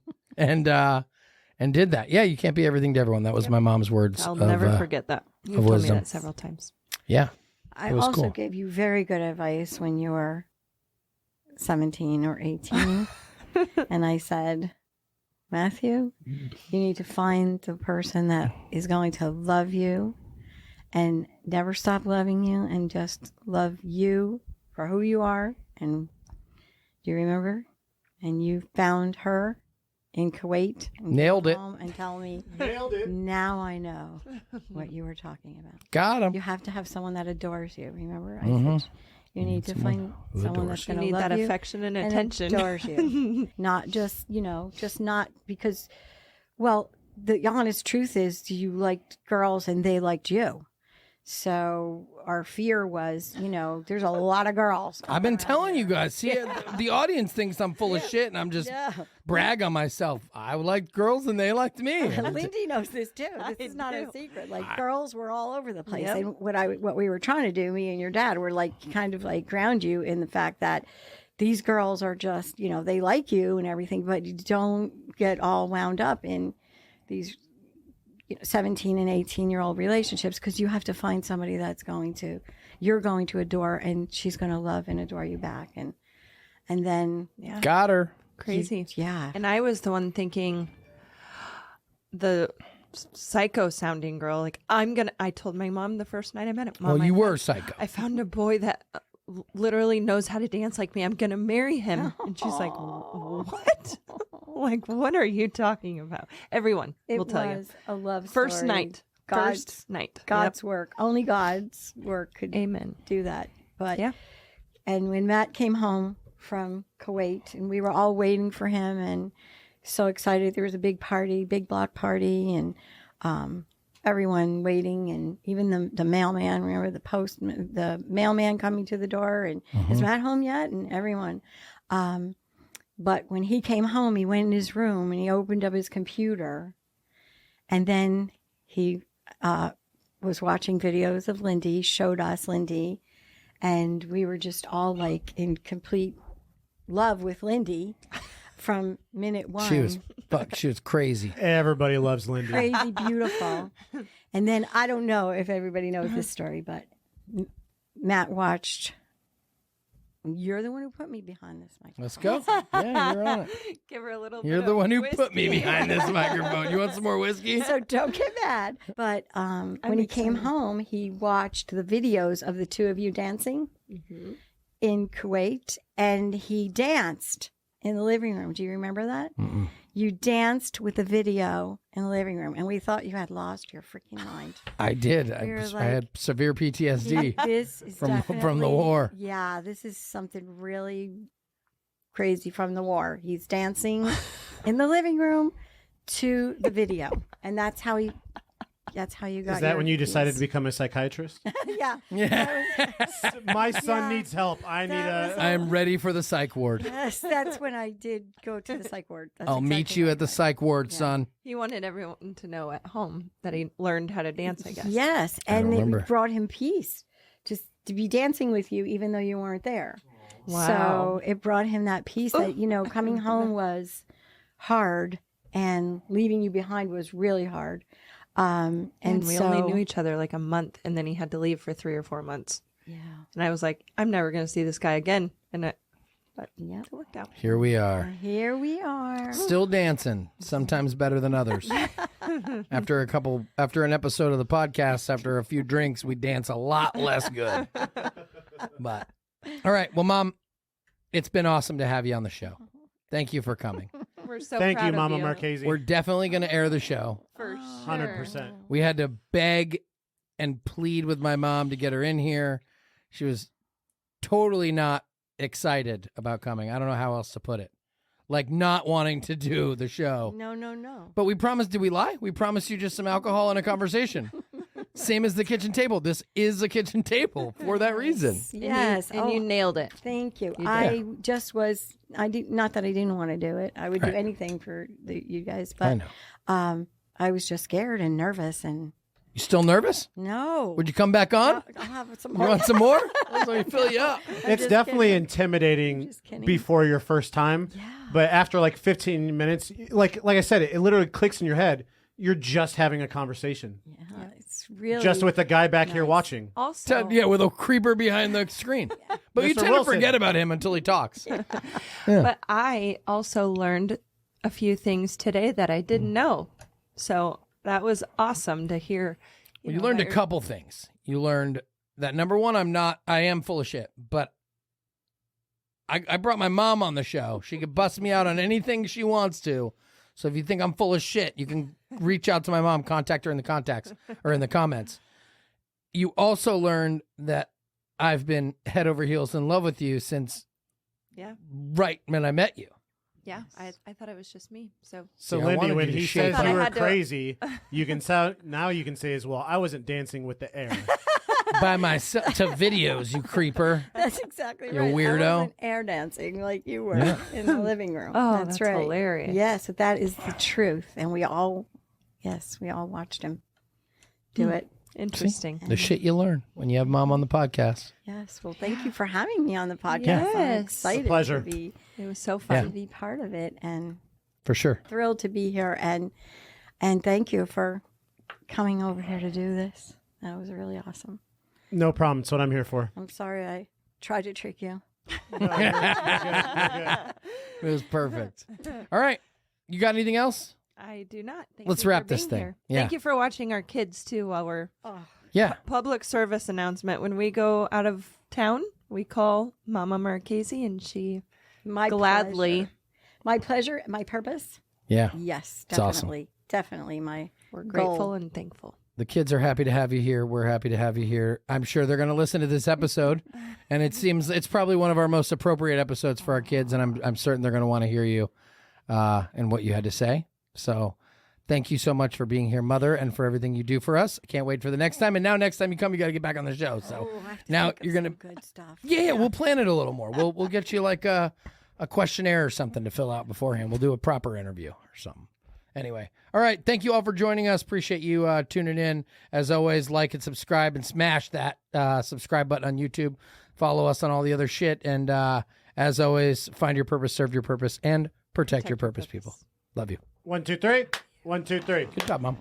did that. Yeah, you can't be everything to everyone. That was my mom's words. I'll never forget that. You've told wisdom. me that several times. Yeah. I It was also cool. gave you very good advice when you were 17 or 18. And I said, Matthew, you need to find the person that is going to love you and never stop loving you and just love you for who you are. And do you remember? And you found her in Kuwait. And Nailed came it. home and tell me, Nailed it. now I know what you were talking about. Got him. You have to have someone that adores you. Remember, I Mhm. said you need to find who someone adores that's You going to need love that you affection and and attention. adores you. Not just just not because. Well, the honest truth is, you liked girls and they liked you. So our fear was, there's a lot of girls. I've been telling you guys. See, the audience thinks I'm full of shit, and I'm just Yeah. brag on myself. I liked girls, and they liked me. Lindy knows this too. This I is not a do. secret. Like girls were all over the place. Yep. And what we were trying to do, me and your dad, were like kind of like ground you in the fact that these girls are just, they like you and everything, but you don't get all wound up in these 17 and 18-year-old relationships, because you have to find somebody that's you're going to adore, and she's going to love and adore you back. And then Got her. Crazy. yeah. And I was the one thinking the psycho sounding girl. Like, I told my mom the first night I met him. Mom, Well, you were psycho. I found a boy that literally knows how to dance like me. I'm going to marry him. And she's like, what? Like, what are you talking about? Everyone will tell you. It was a love First story. night. God's, First night. God's work. Only God's work could Amen. do that. But Yeah. And when Matt came home from Kuwait, and we were all waiting for him, and so excited. There was a big party, big block party, and everyone waiting, and even the mailman. Remember the mailman coming to the door, and is Matt home yet? And everyone. But when he came home, he went in his room and he opened up his computer, and then he was watching videos of Lindy, showed us Lindy, and we were just all like in complete love with Lindy from minute one. She was crazy. Everybody loves Lindy. Crazy beautiful. And then I don't know if everybody knows this story, but Matt watched. You're the one who put me behind this microphone. Let's go. Yeah, you're on it. Give her a little You're bit the of one who whiskey. put me behind this microphone. You want some more whiskey? So don't get mad. But when he came home, he watched the videos of the two of you dancing in Kuwait, and he danced in the living room. Do you remember that? Mm-mm. You danced with the video in the living room, and we thought you had lost your freaking mind. I did. We were I had severe PTSD. This is From the definitely- war. Yeah, this is something really crazy from the war. He's dancing in the living room to the video, and that's how you got. Is that when you decided to peace. become a psychiatrist? Yeah. Yeah. My son Yeah. needs help. I need That was I am ready for the psych ward. Yes, that's when I did go to the psych ward. That's I'll meet exactly you what at the it was. psych ward, Yeah. son. He wanted everyone to know at home that he learned how to dance, I guess. Yes, I and remember. it brought him peace just to be dancing with you, even though you weren't there. Wow. So it brought him that peace that coming home was hard, and leaving you behind was really hard. And we so, only knew each other like a month, and then he had to leave for 3 or 4 months. Yeah. And I was like, I'm never going to see this guy again. And it Yep. worked out. Here we are. Here we are. Still dancing, sometimes better than others. After an episode of the podcast, after a few drinks, we dance a lot less good. But all right, well, Mom, it's been awesome to have you on the show. Thank you for coming. We're so Thank proud you, of Momma you. Marchese. We're definitely going to air the show. For Oh. sure. 100%. We had to beg and plead with my mom to get her in here. She was totally not excited about coming. I don't know how else to put it. Like not wanting to do the show. No. But we promised, did we lie? We promised you just some alcohol and a conversation. Same as the kitchen table. This is a kitchen table for that reason. Yes. And you nailed it. Thank you. did. I just was. Not that I didn't want to do it. I would do anything for you guys, but I know. I was just scared and nervous, and You still nervous? no. Would you come back on? I'll have some You more. want some more? Let me fill you up. It's just definitely kidding. intimidating Just kidding. before your first time. Yeah. But after like 15 minutes, like I said, it literally clicks in your head. You're just having a conversation, Yeah, it's really just with the guy back here watching. Also, Yeah, with a creeper behind the screen. But you Mr. tend Wilson. to forget about him until he talks. but I also learned a few things today that I didn't know. So that was awesome to hear. Well, you know, learned a about your- couple things. You learned that number one, I am full of shit, but I brought my mom on the show. She could bust me out on anything she wants to. So if you think I'm full of shit, you can reach out to my mom, contact her in the contacts or in the comments. You also learned that I've been head over heels in love with you since Yeah. right when I met you. Yeah. I thought it was just me. So So See, I Lindy, wanted when you to he shake says it. you I were had to- crazy, you can sound now. You can say as well. I wasn't dancing with the air. By myself to videos, you creeper. That's exactly You right. weirdo. I wasn't air dancing like you were in the living room. Oh, that's that's right. hilarious. Yes, that is the truth, and we all watched him do it. interesting. The shit you learn when you have mom on the podcast. Yes. Well, thank you for having me on the podcast. I'm Yes. excited pleasure. to be It was so fun. to be part of it, and For sure. thrilled to be here. And thank you for coming over here to do this. That was really awesome. No problem. That's what I'm here for. I'm sorry I tried to trick you. It was perfect. All right. You got anything else? I do not. Thank Let's you for wrap this being thing. here. Yeah. Thank you for watching our kids too while we're Yeah. public service announcement. When we go out of town, we call Momma Marchese and she My gladly. pleasure. My pleasure, my purpose. Yeah. Yes, It's awesome. definitely, definitely. We're goal. grateful and thankful. The kids are happy to have you here. We're happy to have you here. I'm sure they're going to listen to this episode, and it seems it's probably one of our most appropriate episodes for our kids. And I'm certain they're going to want to hear you and what you had to say. So, thank you so much for being here, Mother, and for everything you do for us. I can't wait for the next time. And now, next time you come, you got to get back on the show. So Oh, I have to now think of you're going some to. good stuff. Yeah, we'll plan it a little more. We'll get you like a questionnaire or something to fill out beforehand. We'll do a proper interview or something. Anyway, all right. Thank you all for joining us. Appreciate you tuning in. As always, like and subscribe and smash that subscribe button on YouTube. Follow us on all the other shit. And as always, find your purpose, serve your purpose, and protect your purpose, people. Love you. 1, 2, 3. 1, 2, 3. Good job, Mom.